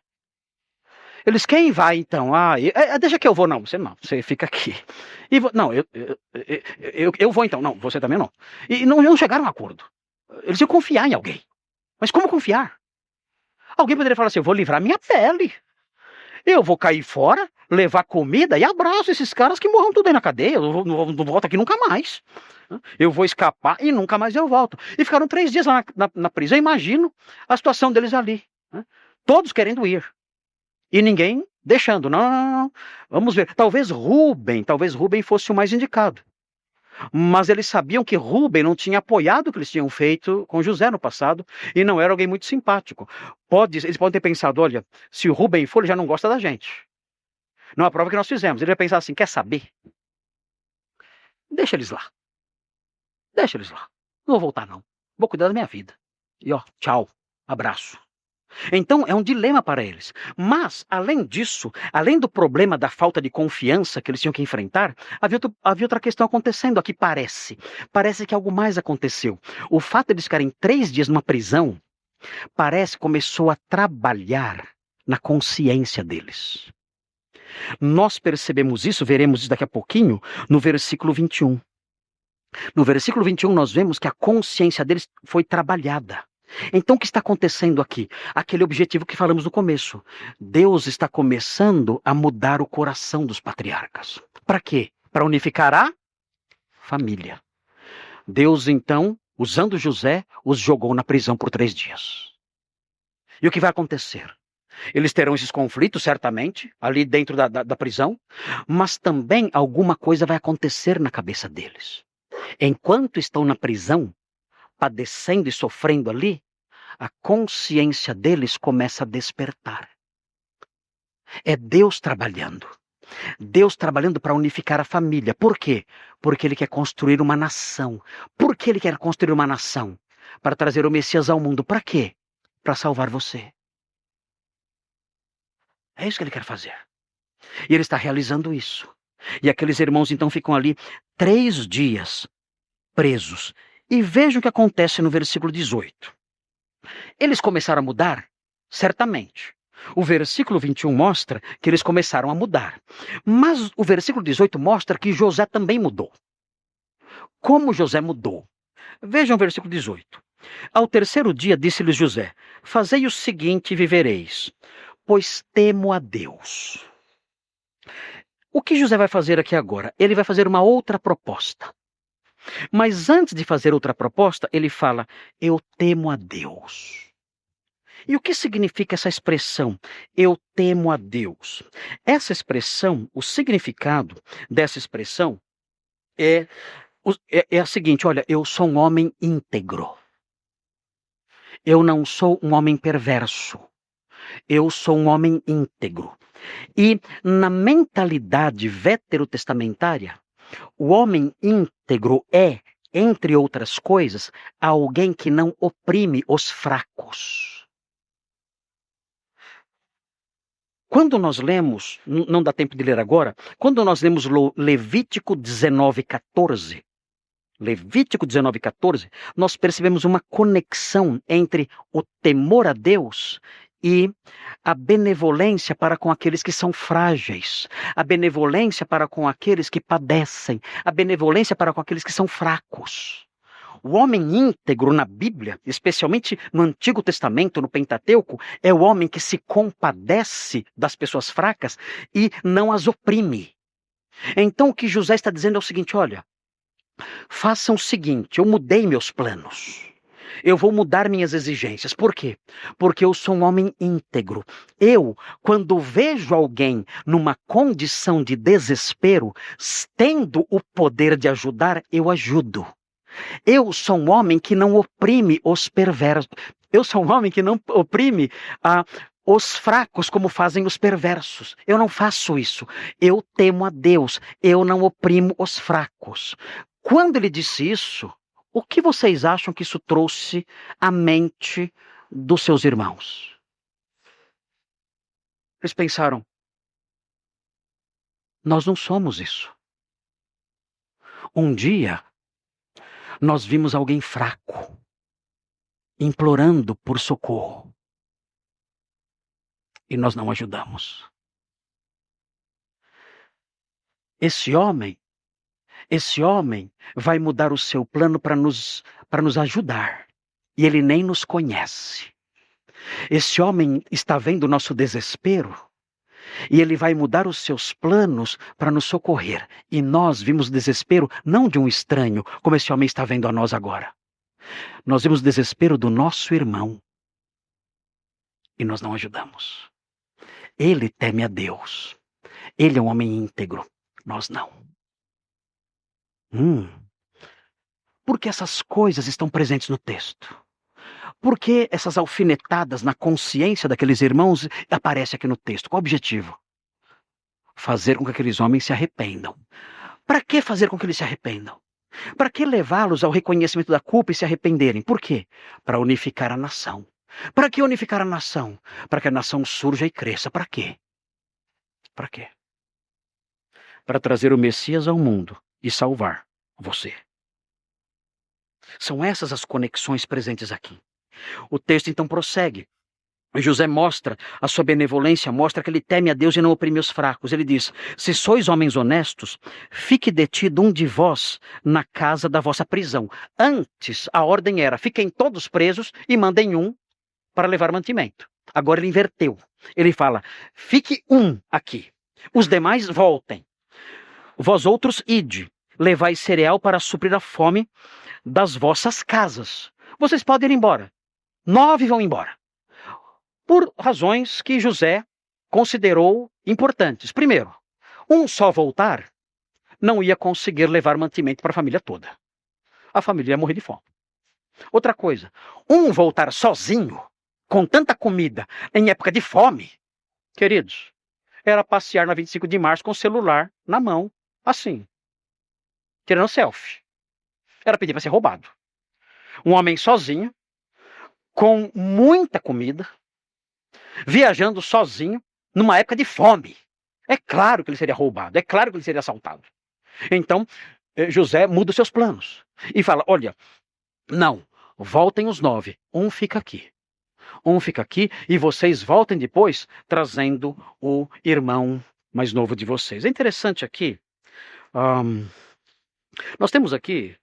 Eles, quem vai então? Deixa que eu vou. Não, você fica aqui. Não, eu vou então. Não, você também não. E não chegaram a um acordo. Eles iam confiar em alguém. Mas como confiar? Alguém poderia falar assim, eu vou livrar minha pele. Eu vou cair fora, levar comida e abraço esses caras que morram tudo aí na cadeia. Eu não volto aqui nunca mais. Eu vou escapar e nunca mais eu volto. E ficaram 3 dias lá na prisão. Imagino a situação deles ali. Todos querendo ir. E ninguém deixando. Não. Vamos ver. Talvez Rúben fosse o mais indicado. Mas eles sabiam que Rúben não tinha apoiado o que eles tinham feito com José no passado e não era alguém muito simpático. Eles podem ter pensado, olha, se o Rúben for, ele já não gosta da gente. Não é a prova que nós fizemos. Ele vai pensar assim, quer saber? Deixa eles lá. Deixa eles lá. Não vou voltar não. Vou cuidar da minha vida. E ó, tchau. Abraço. Então é um dilema para eles. Mas, além disso, além do problema da falta de confiança que eles tinham que enfrentar, havia outra questão acontecendo aqui, parece. Parece que algo mais aconteceu. O fato de eles ficarem 3 dias numa prisão, parece que começou a trabalhar na consciência deles. Nós percebemos isso, veremos isso daqui a pouquinho, no versículo 21. No versículo 21 nós vemos que a consciência deles foi trabalhada. Então o que está acontecendo aqui? Aquele objetivo que falamos no começo. Deus está começando a mudar o coração dos patriarcas. Para quê? Para unificar a família. Deus então, usando José, os jogou na prisão por 3 dias. E o que vai acontecer? Eles terão esses conflitos, certamente, ali dentro da prisão, mas também alguma coisa vai acontecer na cabeça deles. Enquanto estão na prisão, padecendo e sofrendo ali, a consciência deles começa a despertar. É Deus trabalhando. Deus trabalhando para unificar a família. Por quê? Porque Ele quer construir uma nação. Por que Ele quer construir uma nação? Para trazer o Messias ao mundo. Para quê? Para salvar você. É isso que Ele quer fazer. E Ele está realizando isso. E aqueles irmãos então ficam ali 3 dias presos. E vejam o que acontece no versículo 18. Eles começaram a mudar? Certamente. O versículo 21 mostra que eles começaram a mudar. Mas o versículo 18 mostra que José também mudou. Como José mudou? Vejam o versículo 18. Ao 3º dia disse-lhes José, fazei o seguinte e vivereis, pois temo a Deus. O que José vai fazer aqui agora? Ele vai fazer uma outra proposta. Mas antes de fazer outra proposta, ele fala, eu temo a Deus. E o que significa essa expressão, eu temo a Deus? Essa expressão, o significado dessa expressão é a seguinte, olha, eu sou um homem íntegro. Eu não sou um homem perverso. Eu sou um homem íntegro. E na mentalidade veterotestamentária, o homem íntegro é, entre outras coisas, alguém que não oprime os fracos. Quando nós lemos, não dá tempo de ler agora, quando nós lemos Levítico 19:14, Levítico 19:14, nós percebemos uma conexão entre o temor a Deus e a benevolência para com aqueles que são frágeis, a benevolência para com aqueles que padecem, a benevolência para com aqueles que são fracos. O homem íntegro na Bíblia, especialmente no Antigo Testamento, no Pentateuco, é o homem que se compadece das pessoas fracas e não as oprime. Então o que José está dizendo é o seguinte, olha, façam o seguinte, eu mudei meus planos. Eu vou mudar minhas exigências. Por quê? Porque eu sou um homem íntegro. Eu, quando vejo alguém numa condição de desespero, tendo o poder de ajudar, eu ajudo. Eu sou um homem que não oprime os perversos. Eu sou um homem que não oprime os fracos como fazem os perversos. Eu não faço isso. Eu temo a Deus. Eu não oprimo os fracos. Quando ele disse isso, o que vocês acham que isso trouxe à mente dos seus irmãos? Eles pensaram: nós não somos isso. Um dia, nós vimos alguém fraco, implorando por socorro, e nós não ajudamos. Esse homem vai mudar o seu plano para nos ajudar, e ele nem nos conhece. Esse homem está vendo o nosso desespero, e ele vai mudar os seus planos para nos socorrer. E nós vimos o desespero não de um estranho, como esse homem está vendo a nós agora. Nós vimos o desespero do nosso irmão, e nós não ajudamos. Ele teme a Deus. Ele é um homem íntegro. Nós não. Por que essas coisas estão presentes no texto? Por que essas alfinetadas na consciência daqueles irmãos aparecem aqui no texto? Qual o objetivo? Fazer com que aqueles homens se arrependam. Para que fazer com que eles se arrependam? Para que levá-los ao reconhecimento da culpa e se arrependerem? Por quê? Para unificar a nação. Para que unificar a nação? Para que a nação surja e cresça. Para quê? Para quê? Para trazer o Messias ao mundo e salvar você. São essas as conexões presentes aqui. O texto então prossegue. José mostra a sua benevolência, mostra que ele teme a Deus e não oprime os fracos. Ele diz: se sois homens honestos, fique detido um de vós na casa da vossa prisão. Antes, a ordem era: fiquem todos presos e mandem um para levar mantimento. Agora ele inverteu. Ele fala: fique um aqui. Os demais voltem. Vós outros ide, levai cereal para suprir a fome das vossas casas. Vocês podem ir embora. 9 vão embora. Por razões que José considerou importantes. Primeiro, um só voltar não ia conseguir levar mantimento para a família toda. A família ia morrer de fome. Outra coisa, um voltar sozinho, com tanta comida, em época de fome, queridos, era passear na 25 de março com o celular na mão, assim, tirando selfie. Era pedir para ser roubado. Um homem sozinho, com muita comida, viajando sozinho, numa época de fome. É claro que ele seria roubado, é claro que ele seria assaltado. Então, José muda os seus planos e fala: olha, não, voltem os 9, um fica aqui. Um fica aqui e vocês voltem depois trazendo o irmão mais novo de vocês. É interessante aqui, nós temos aqui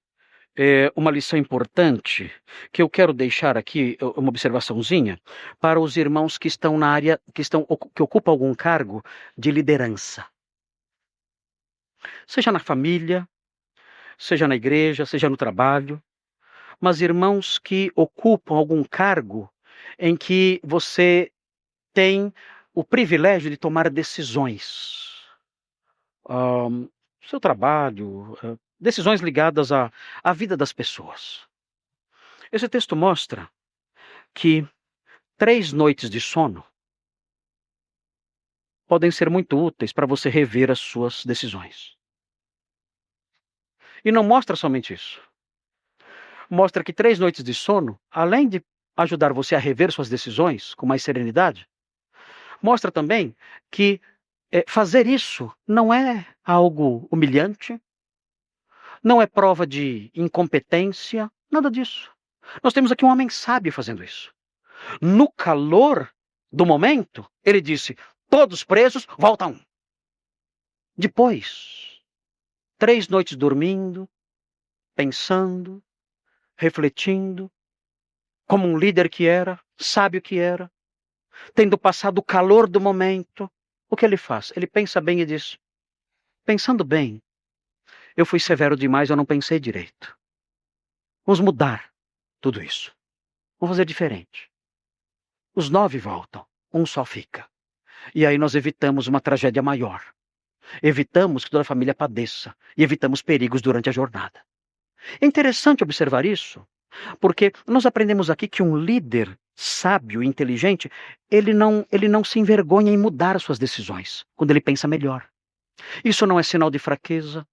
uma lição importante que eu quero deixar aqui, uma observaçãozinha, para os irmãos que estão na área, que ocupam algum cargo de liderança. Seja na família, seja na igreja, seja no trabalho, mas irmãos que ocupam algum cargo em que você tem o privilégio de tomar decisões. Seu trabalho, decisões ligadas à vida das pessoas. Esse texto mostra que 3 noites de sono podem ser muito úteis para você rever as suas decisões. E não mostra somente isso. Mostra que 3 noites de sono, além de ajudar você a rever suas decisões com mais serenidade, mostra também que fazer isso não é algo humilhante, não é prova de incompetência, nada disso. Nós temos aqui um homem sábio fazendo isso. No calor do momento, ele disse: todos presos, volta um. Depois, 3 noites dormindo, pensando, refletindo, como um líder que era, sábio que era, tendo passado o calor do momento, o que ele faz? Ele pensa bem e diz: pensando bem, eu fui severo demais, eu não pensei direito. Vamos mudar tudo isso. Vamos fazer diferente. Os 9 voltam, um só fica. E aí nós evitamos uma tragédia maior. Evitamos que toda a família padeça. E evitamos perigos durante a jornada. É interessante observar isso, porque nós aprendemos aqui que um líder sábio e inteligente, ele não se envergonha em mudar suas decisões, quando ele pensa melhor. Isso não é sinal de fraqueza,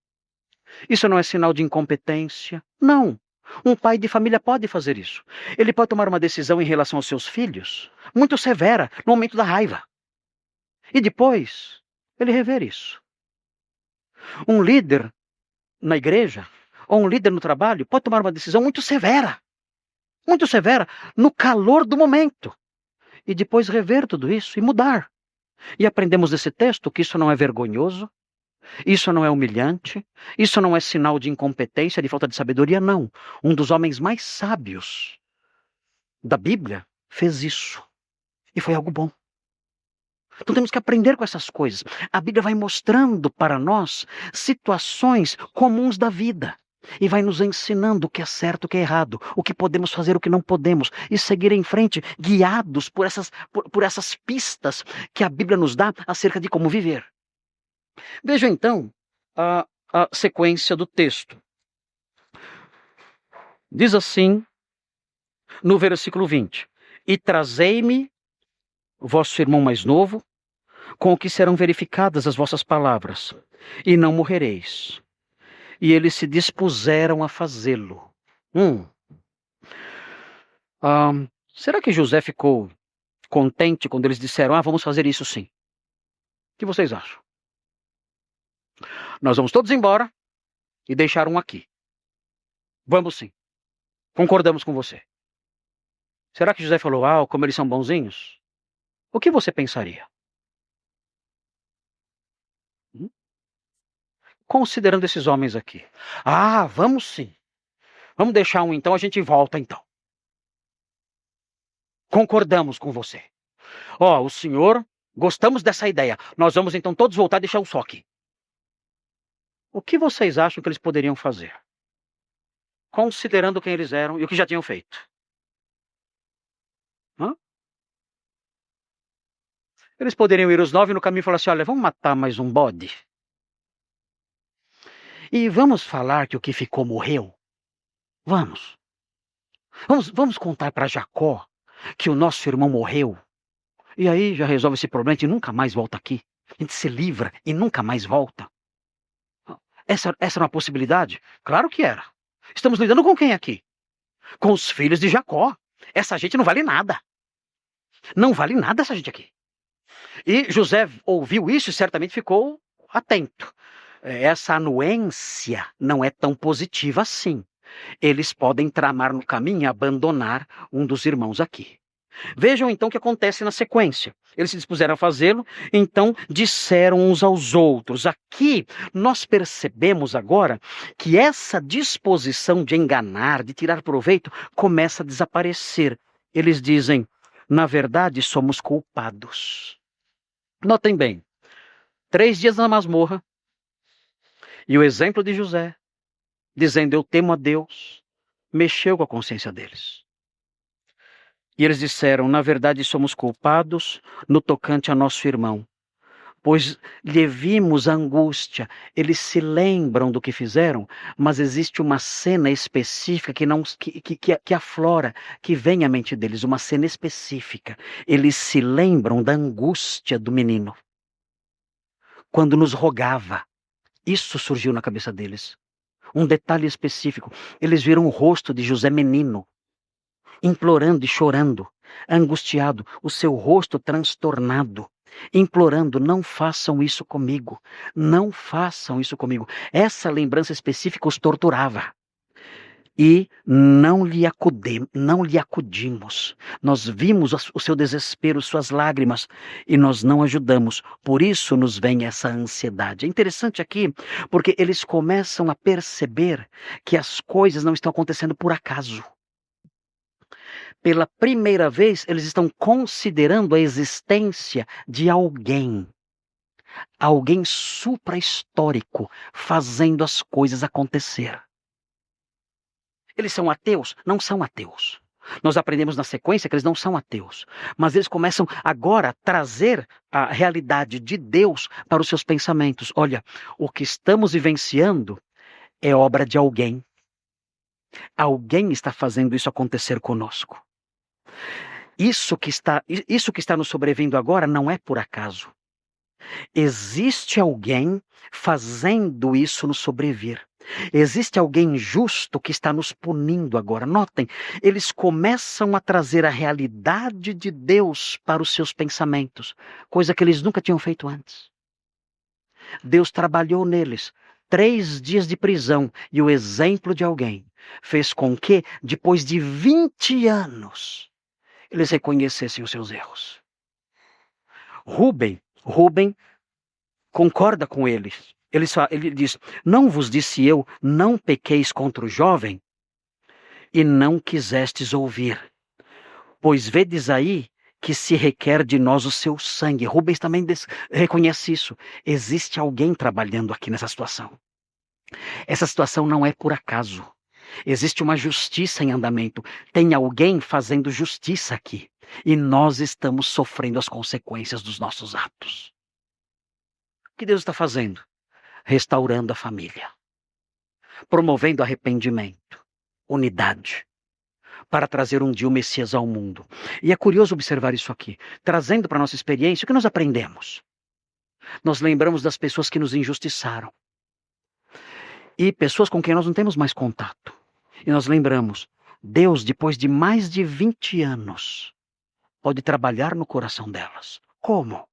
isso não é sinal de incompetência. Não. Um pai de família pode fazer isso. Ele pode tomar uma decisão em relação aos seus filhos, muito severa, no momento da raiva. E depois, ele rever isso. Um líder na igreja, ou um líder no trabalho, pode tomar uma decisão muito severa, no calor do momento. E depois rever tudo isso e mudar. E aprendemos desse texto que isso não é vergonhoso, isso não é humilhante, isso não é sinal de incompetência, de falta de sabedoria, não. Um dos homens mais sábios da Bíblia fez isso. E foi algo bom. Então temos que aprender com essas coisas. A Bíblia vai mostrando para nós situações comuns da vida. E vai nos ensinando o que é certo, o que é errado, o que podemos fazer, o que não podemos. E seguir em frente, guiados por essas pistas que a Bíblia nos dá acerca de como viver. Veja então a sequência do texto. Diz assim, no versículo 20: E trazei-me vosso irmão mais novo, com o que serão verificadas as vossas palavras, e não morrereis. E eles se dispuseram a fazê-lo. Será que José ficou contente quando eles disseram, vamos fazer isso sim? O que vocês acham? Nós vamos todos embora e deixar um aqui. Vamos sim. Concordamos com você. Será que José falou, como eles são bonzinhos? O que você pensaria? Considerando esses homens aqui. Vamos sim. Vamos deixar um então, a gente volta então. Concordamos com você. O senhor, gostamos dessa ideia. Nós vamos então todos voltar e deixar um só aqui. O que vocês acham que eles poderiam fazer? Considerando quem eles eram e o que já tinham feito. Eles poderiam ir os 9 no caminho e falar assim, olha, vamos matar mais um bode? E vamos falar que o que ficou morreu? Vamos contar para Jacó que o nosso irmão morreu. E aí já resolve esse problema, a gente nunca mais volta aqui. A gente se livra e nunca mais volta. Essa era uma possibilidade? Claro que era. Estamos lidando com quem aqui? Com os filhos de Jacó. Essa gente não vale nada. Não vale nada essa gente aqui. E José ouviu isso e certamente ficou atento. Essa anuência não é tão positiva assim. Eles podem tramar no caminho e abandonar um dos irmãos aqui. Vejam então o que acontece na sequência. Eles se dispuseram a fazê-lo, então disseram uns aos outros. Aqui nós percebemos agora que essa disposição de enganar, de tirar proveito, começa a desaparecer. Eles dizem, na verdade somos culpados. Notem bem, 3 dias na masmorra, e o exemplo de José, dizendo eu temo a Deus, mexeu com a consciência deles. E eles disseram, na verdade somos culpados no tocante a nosso irmão, pois lhe vimos a angústia. Eles se lembram do que fizeram, mas existe uma cena específica que aflora, que vem à mente deles, uma cena específica. Eles se lembram da angústia do menino, quando nos rogava. Isso surgiu na cabeça deles. Um detalhe específico, eles viram o rosto de José menino, implorando e chorando, angustiado, o seu rosto transtornado, implorando, não façam isso comigo, não façam isso comigo. Essa lembrança específica os torturava. E não lhe acudimos. Nós vimos o seu desespero, suas lágrimas, e nós não ajudamos. Por isso nos vem essa ansiedade. É interessante aqui, porque eles começam a perceber que as coisas não estão acontecendo por acaso. Pela primeira vez, eles estão considerando a existência de alguém supra-histórico, fazendo as coisas acontecer. Eles são ateus? Não são ateus. Nós aprendemos na sequência que eles não são ateus. Mas eles começam agora a trazer a realidade de Deus para os seus pensamentos. Olha, o que estamos vivenciando é obra de alguém. Alguém está fazendo isso acontecer conosco. Isso que está nos sobrevindo agora não é por acaso. Existe alguém fazendo isso nos sobrevir. Existe alguém justo que está nos punindo agora. Notem, eles começam a trazer a realidade de Deus para os seus pensamentos, coisa que eles nunca tinham feito antes. Deus trabalhou neles 3 dias de prisão e o exemplo de alguém fez com que, depois de 20 anos, eles reconhecessem os seus erros. Rubem concorda com eles. Ele diz: não vos disse eu, não pequeis contra o jovem, e não quisestes ouvir. Pois vedes aí que se requer de nós o seu sangue. Rubens também reconhece isso. Existe alguém trabalhando aqui nessa situação. Essa situação não é por acaso. Existe uma justiça em andamento. Tem alguém fazendo justiça aqui. E nós estamos sofrendo as consequências dos nossos atos. O que Deus está fazendo? Restaurando a família. Promovendo arrependimento, unidade, para trazer um dia o Messias ao mundo. E é curioso observar isso aqui. Trazendo para a nossa experiência, o que nós aprendemos? Nós lembramos das pessoas que nos injustiçaram. E pessoas com quem nós não temos mais contato. E nós lembramos, Deus, depois de mais de 20 anos, pode trabalhar no coração delas. Como?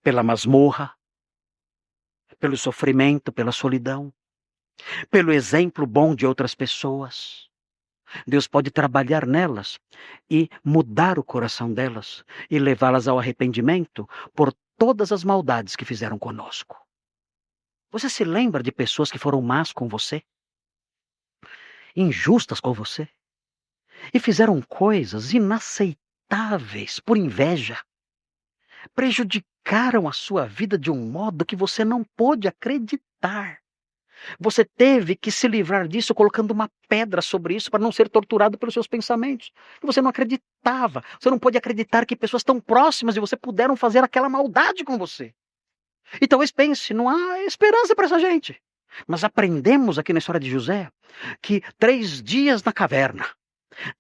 Pela masmorra, pelo sofrimento, pela solidão, pelo exemplo bom de outras pessoas. Deus pode trabalhar nelas e mudar o coração delas e levá-las ao arrependimento por todas as maldades que fizeram conosco. Você se lembra de pessoas que foram más com você? Injustas com você? E fizeram coisas inaceitáveis por inveja? Prejudicaram a sua vida de um modo que você não pôde acreditar. Você teve que se livrar disso colocando uma pedra sobre isso para não ser torturado pelos seus pensamentos. Você não acreditava. Você não pôde acreditar que pessoas tão próximas de você puderam fazer aquela maldade com você. E talvez pense, não há esperança para essa gente. Mas aprendemos aqui na história de José que 3 dias na caverna,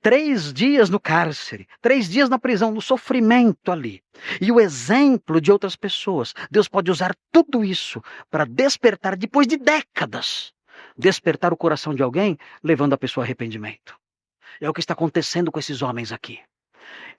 3 dias no cárcere, 3 dias na prisão, no sofrimento ali. E o exemplo de outras pessoas. Deus pode usar tudo isso para despertar, depois de décadas, despertar o coração de alguém, levando a pessoa ao arrependimento. É o que está acontecendo com esses homens aqui.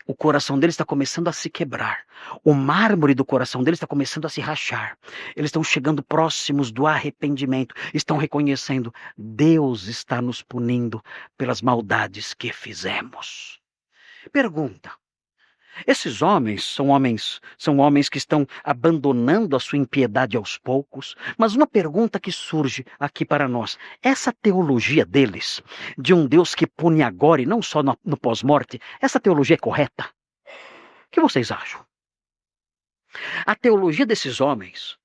O coração deles está começando a se quebrar. O mármore do coração deles está começando a se rachar. Eles estão chegando próximos do arrependimento. Estão reconhecendo: Deus está nos punindo pelas maldades que fizemos. Pergunta: esses homens são homens que estão abandonando a sua impiedade aos poucos? Mas uma pergunta que surge aqui para nós: essa teologia deles, de um Deus que pune agora e não só no pós-morte, essa teologia é correta? O que vocês acham? A teologia desses homens,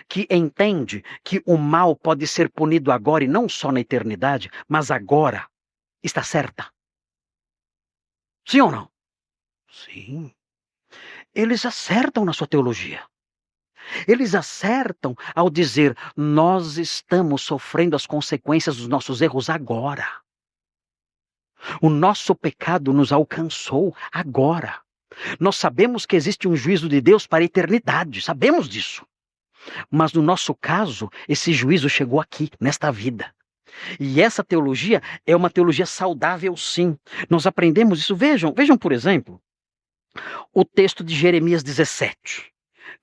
que entende que o mal pode ser punido agora e não só na eternidade, mas agora, está certa? Sim ou não? Sim. Eles acertam na sua teologia. Eles acertam ao dizer: nós estamos sofrendo as consequências dos nossos erros agora. O nosso pecado nos alcançou agora. Nós sabemos que existe um juízo de Deus para a eternidade, sabemos disso. Mas no nosso caso, esse juízo chegou aqui, nesta vida. E essa teologia é uma teologia saudável, sim. Nós aprendemos isso. Vejam, por exemplo, o texto de Jeremias 17.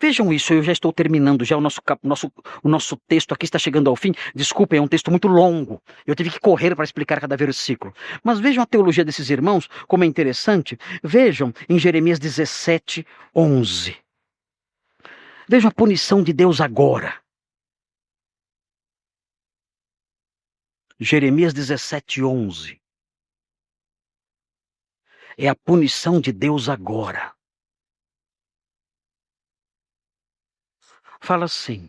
Vejam isso, eu já estou terminando, já o nosso texto aqui está chegando ao fim. Desculpem, é um texto muito longo. Eu tive que correr para explicar cada versículo. Mas vejam a teologia desses irmãos, como é interessante. Vejam em Jeremias 17, 11. Vejam a punição de Deus agora. Jeremias 17, 11. É a punição de Deus agora. Fala assim: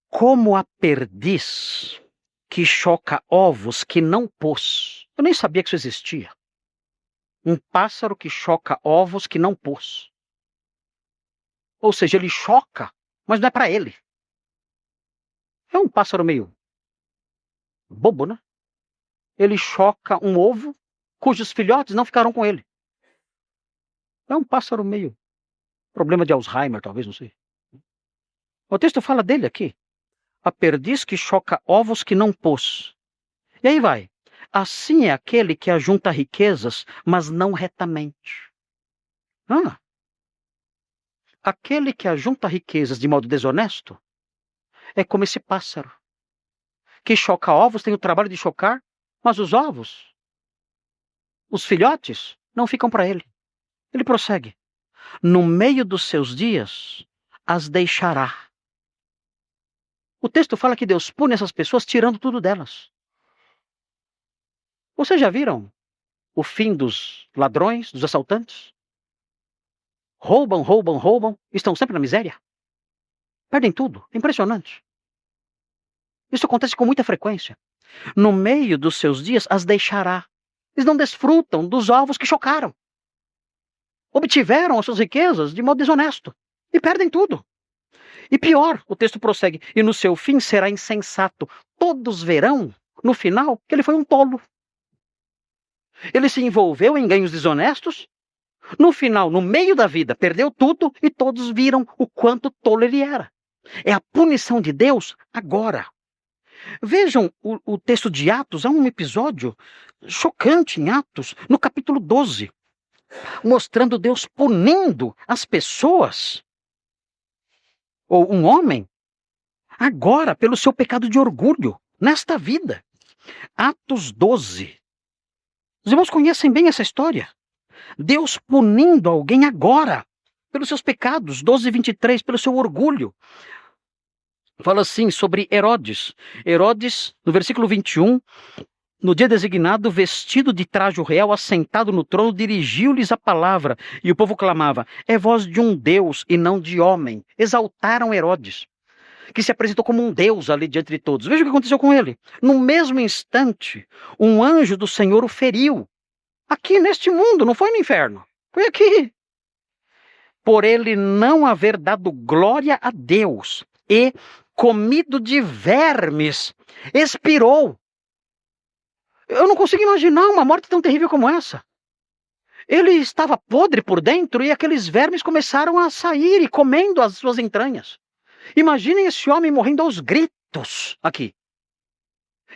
como a perdiz que choca ovos que não pôs. Eu nem sabia que isso existia. Um pássaro que choca ovos que não pôs. Ou seja, ele choca, mas não é para ele. É um pássaro meio bobo, né? ele choca um ovo cujos filhotes não ficaram com ele. É um pássaro meio problema de Alzheimer, talvez, não sei. O texto fala dele aqui. A perdiz que choca ovos que não pôs. E aí vai. Assim é aquele que ajunta riquezas, mas não retamente. Aquele que ajunta riquezas de modo desonesto é como esse pássaro que choca ovos, tem o trabalho de chocar, mas os ovos, os filhotes, não ficam para ele. Ele prossegue. No meio dos seus dias, as deixará. O texto fala que Deus pune essas pessoas tirando tudo delas. Vocês já viram o fim dos ladrões, dos assaltantes? Roubam, roubam, roubam, estão sempre na miséria. Perdem tudo. É impressionante. Isso acontece com muita frequência. No meio dos seus dias, as deixará. Eles não desfrutam dos ovos que chocaram. Obtiveram as suas riquezas de modo desonesto. E perdem tudo. E pior, o texto prossegue. E no seu fim será insensato. Todos verão, no final, que ele foi um tolo. Ele se envolveu em ganhos desonestos. No final, no meio da vida, perdeu tudo e todos viram o quanto tolo ele era. É a punição de Deus agora. Vejam o texto de Atos, há um episódio chocante em Atos, no capítulo 12, mostrando Deus punindo as pessoas, ou um homem, agora pelo seu pecado de orgulho, nesta vida. Atos 12. Os irmãos conhecem bem essa história. Deus punindo alguém agora, pelos seus pecados, 12:23, pelo seu orgulho. Fala assim sobre Herodes. Herodes, no versículo 21, no dia designado, vestido de trajo real, assentado no trono, dirigiu-lhes a palavra. E o povo clamava, é voz de um Deus e não de homem. Exaltaram Herodes, que se apresentou como um Deus ali diante de todos. Veja o que aconteceu com ele. No mesmo instante, um anjo do Senhor o feriu. Aqui neste mundo, não foi no inferno. Foi aqui. Por ele não haver dado glória a Deus e comido de vermes, expirou. Eu não consigo imaginar uma morte tão terrível como essa. Ele estava podre por dentro e aqueles vermes começaram a sair e comendo as suas entranhas. Imaginem esse homem morrendo aos gritos aqui.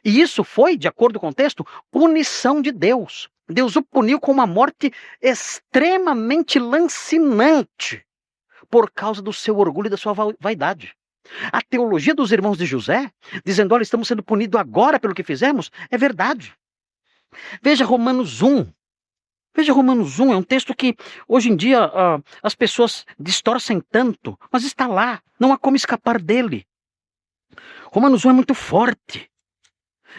E isso foi, de acordo com o texto, punição de Deus. Deus o puniu com uma morte extremamente lancinante por causa do seu orgulho e da sua vaidade. A teologia dos irmãos de José, dizendo, olha, estamos sendo punidos agora pelo que fizemos, é verdade. Veja Romanos 1. Veja Romanos 1, é um texto que hoje em dia as pessoas distorcem tanto, mas está lá, não há como escapar dele. Romanos 1 é muito forte.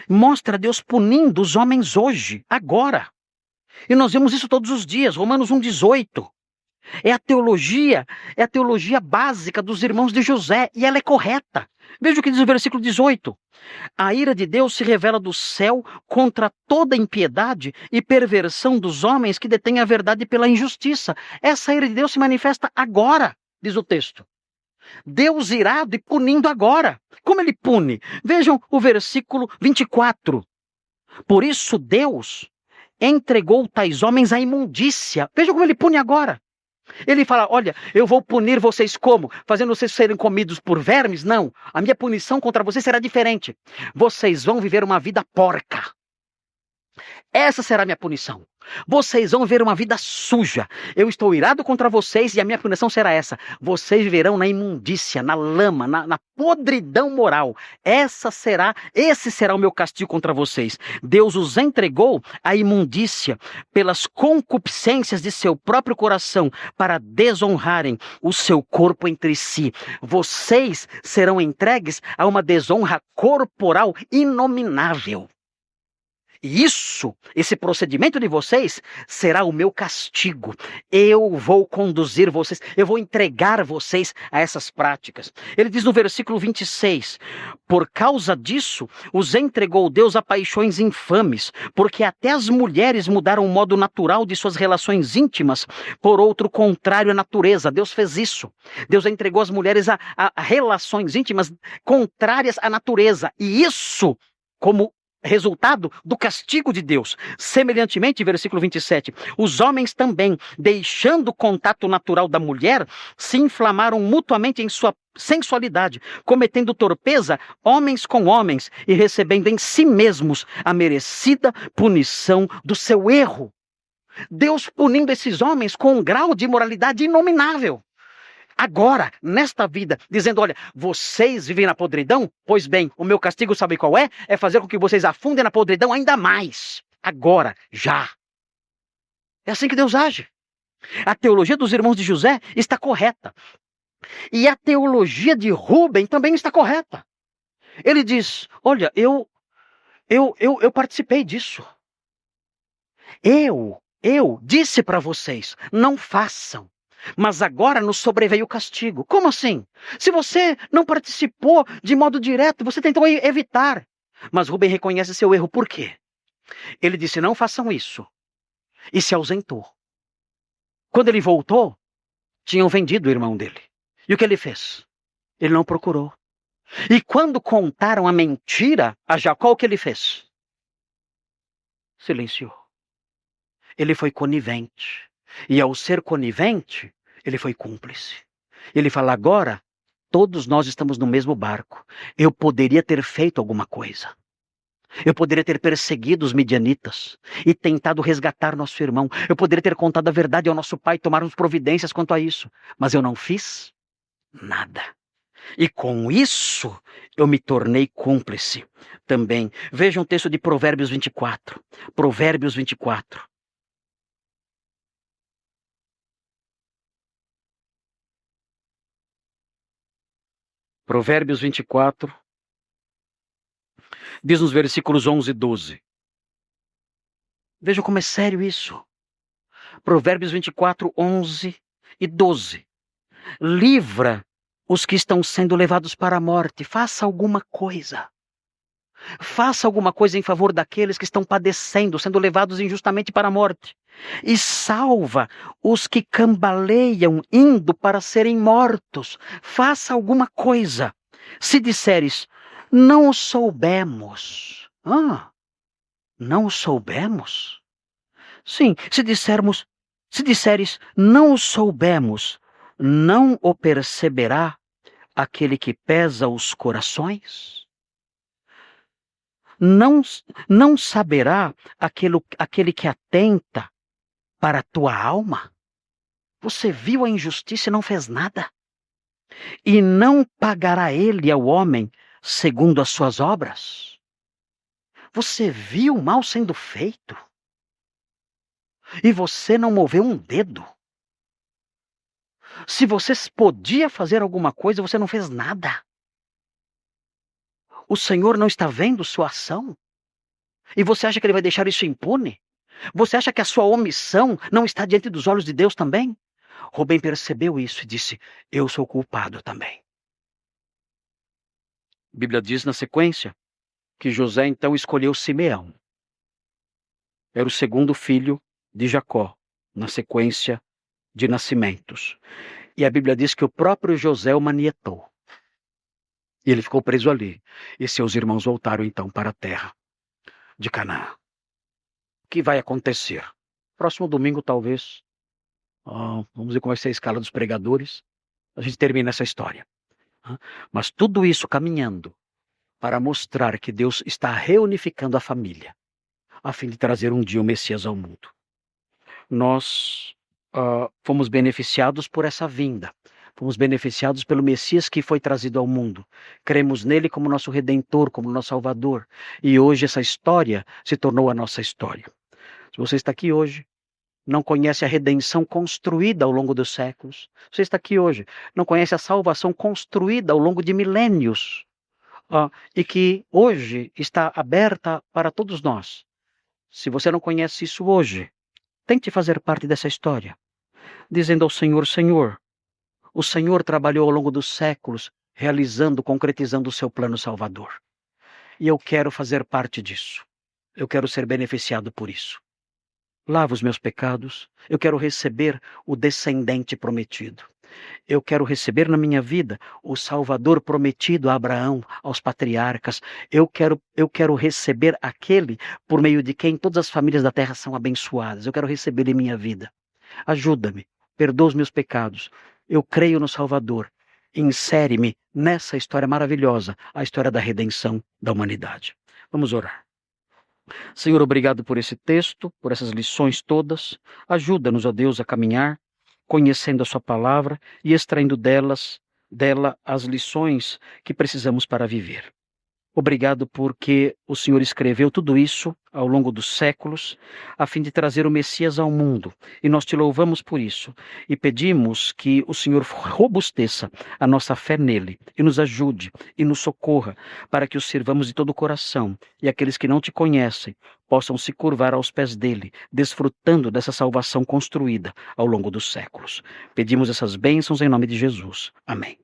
Mostra Deus punindo os homens hoje, agora. E nós vemos isso todos os dias, Romanos 1:18. É a teologia básica dos irmãos de José, e ela é correta. Veja o que diz o versículo 18. A ira de Deus se revela do céu contra toda impiedade e perversão dos homens que detêm a verdade pela injustiça. Essa ira de Deus se manifesta agora, diz o texto. Deus irado e punindo agora. Como ele pune? Vejam o versículo 24. Por isso Deus entregou tais homens à imundícia. Vejam como ele pune agora. Ele fala, olha, eu vou punir vocês como? Fazendo vocês serem comidos por vermes? Não, a minha punição contra vocês será diferente. Vocês vão viver uma vida porca. Essa será a minha punição. Vocês vão viver uma vida suja. Eu estou irado contra vocês e a minha punição será essa. Vocês viverão na imundícia, na lama, na podridão moral. Esse será o meu castigo contra vocês. Deus os entregou à imundícia pelas concupiscências de seu próprio coração para desonrarem o seu corpo entre si. Vocês serão entregues a uma desonra corporal inominável. E esse procedimento de vocês será o meu castigo. Eu vou conduzir vocês, eu vou entregar vocês a essas práticas. Ele diz no versículo 26, por causa disso, os entregou Deus a paixões infames, porque até as mulheres mudaram o modo natural de suas relações íntimas por outro contrário à natureza. Deus fez isso. Deus entregou as mulheres a relações íntimas contrárias à natureza. E isso, como resultado do castigo de Deus. Semelhantemente, versículo 27, os homens também, deixando o contato natural da mulher, se inflamaram mutuamente em sua sensualidade, cometendo torpeza homens com homens e recebendo em si mesmos a merecida punição do seu erro. Deus punindo esses homens com um grau de imoralidade inominável. Agora, nesta vida, dizendo, olha, vocês vivem na podridão? Pois bem, o meu castigo sabe qual é? É fazer com que vocês afundem na podridão ainda mais. Agora, já. É assim que Deus age. A teologia dos irmãos de José está correta. E a teologia de Rúben também está correta. Ele diz, olha, eu participei disso. Eu disse para vocês, não façam. Mas agora nos sobreveio o castigo. Como assim? Se você não participou de modo direto, você tentou evitar. Mas Rúben reconhece seu erro. Por quê? Ele disse, não façam isso. E se ausentou. Quando ele voltou, tinham vendido o irmão dele. E o que ele fez? Ele não procurou. E quando contaram a mentira a Jacó, o que ele fez? Silenciou. Ele foi conivente. E ao ser conivente, ele foi cúmplice. Ele fala, agora, todos nós estamos no mesmo barco. Eu poderia ter feito alguma coisa. Eu poderia ter perseguido os midianitas e tentado resgatar nosso irmão. Eu poderia ter contado a verdade ao nosso pai e tomarmos providências quanto a isso. Mas eu não fiz nada. E com isso, eu me tornei cúmplice também. Veja um texto de Provérbios 24. Provérbios 24. Provérbios 24, diz nos versículos 11 e 12. Vejam como é sério isso. Provérbios 24, 11 e 12. Livra os que estão sendo levados para a morte. Faça alguma coisa. Faça alguma coisa em favor daqueles que estão padecendo, sendo levados injustamente para a morte. E salva os que cambaleiam, indo para serem mortos. Faça alguma coisa. Se disseres, não o soubemos. Não o soubemos? Sim, se disseres, não o soubemos, não o perceberá aquele que pesa os corações? Não saberá aquele que atenta para a tua alma? Você viu a injustiça e não fez nada? E não pagará ele ao homem segundo as suas obras? Você viu o mal sendo feito? E você não moveu um dedo? Se você podia fazer alguma coisa, você não fez nada. O Senhor não está vendo sua ação? E você acha que ele vai deixar isso impune? Você acha que a sua omissão não está diante dos olhos de Deus também? Rubem percebeu isso e disse, eu sou culpado também. A Bíblia diz na sequência que José então escolheu Simeão. Era o segundo filho de Jacó, na sequência de nascimentos. E a Bíblia diz que o próprio José o manietou. E ele ficou preso ali. E seus irmãos voltaram então para a terra de Canaã. O que vai acontecer? Próximo domingo, talvez. Vamos ver como vai ser a escala dos pregadores. A gente termina essa história. Mas tudo isso caminhando para mostrar que Deus está reunificando a família, a fim de trazer um dia o Messias ao mundo. Nós fomos beneficiados por essa vinda. Fomos beneficiados pelo Messias que foi trazido ao mundo. Cremos nele como nosso Redentor, como nosso Salvador. E hoje essa história se tornou a nossa história. Se você está aqui hoje, não conhece a redenção construída ao longo dos séculos. Você está aqui hoje, não conhece a salvação construída ao longo de milênios. E que hoje está aberta para todos nós. Se você não conhece isso hoje, tente fazer parte dessa história. Dizendo ao Senhor, Senhor, o Senhor trabalhou ao longo dos séculos, realizando, concretizando o seu plano salvador. E eu quero fazer parte disso. Eu quero ser beneficiado por isso. Lava os meus pecados. Eu quero receber o descendente prometido. Eu quero receber na minha vida o Salvador prometido a Abraão, aos patriarcas. Eu quero receber aquele por meio de quem todas as famílias da terra são abençoadas. Eu quero receber em minha vida. Ajuda-me, perdoa os meus pecados. Eu creio no Salvador. Insere-me nessa história maravilhosa, a história da redenção da humanidade. Vamos orar. Senhor, obrigado por esse texto, por essas lições todas. Ajuda-nos, ó Deus, a caminhar, conhecendo a sua palavra e extraindo dela as lições que precisamos para viver. Obrigado porque o Senhor escreveu tudo isso ao longo dos séculos, a fim de trazer o Messias ao mundo. E nós te louvamos por isso. E pedimos que o Senhor robusteça a nossa fé nele, e nos ajude, e nos socorra, para que o sirvamos de todo o coração, e aqueles que não te conhecem possam se curvar aos pés dele, desfrutando dessa salvação construída ao longo dos séculos. Pedimos essas bênçãos em nome de Jesus. Amém.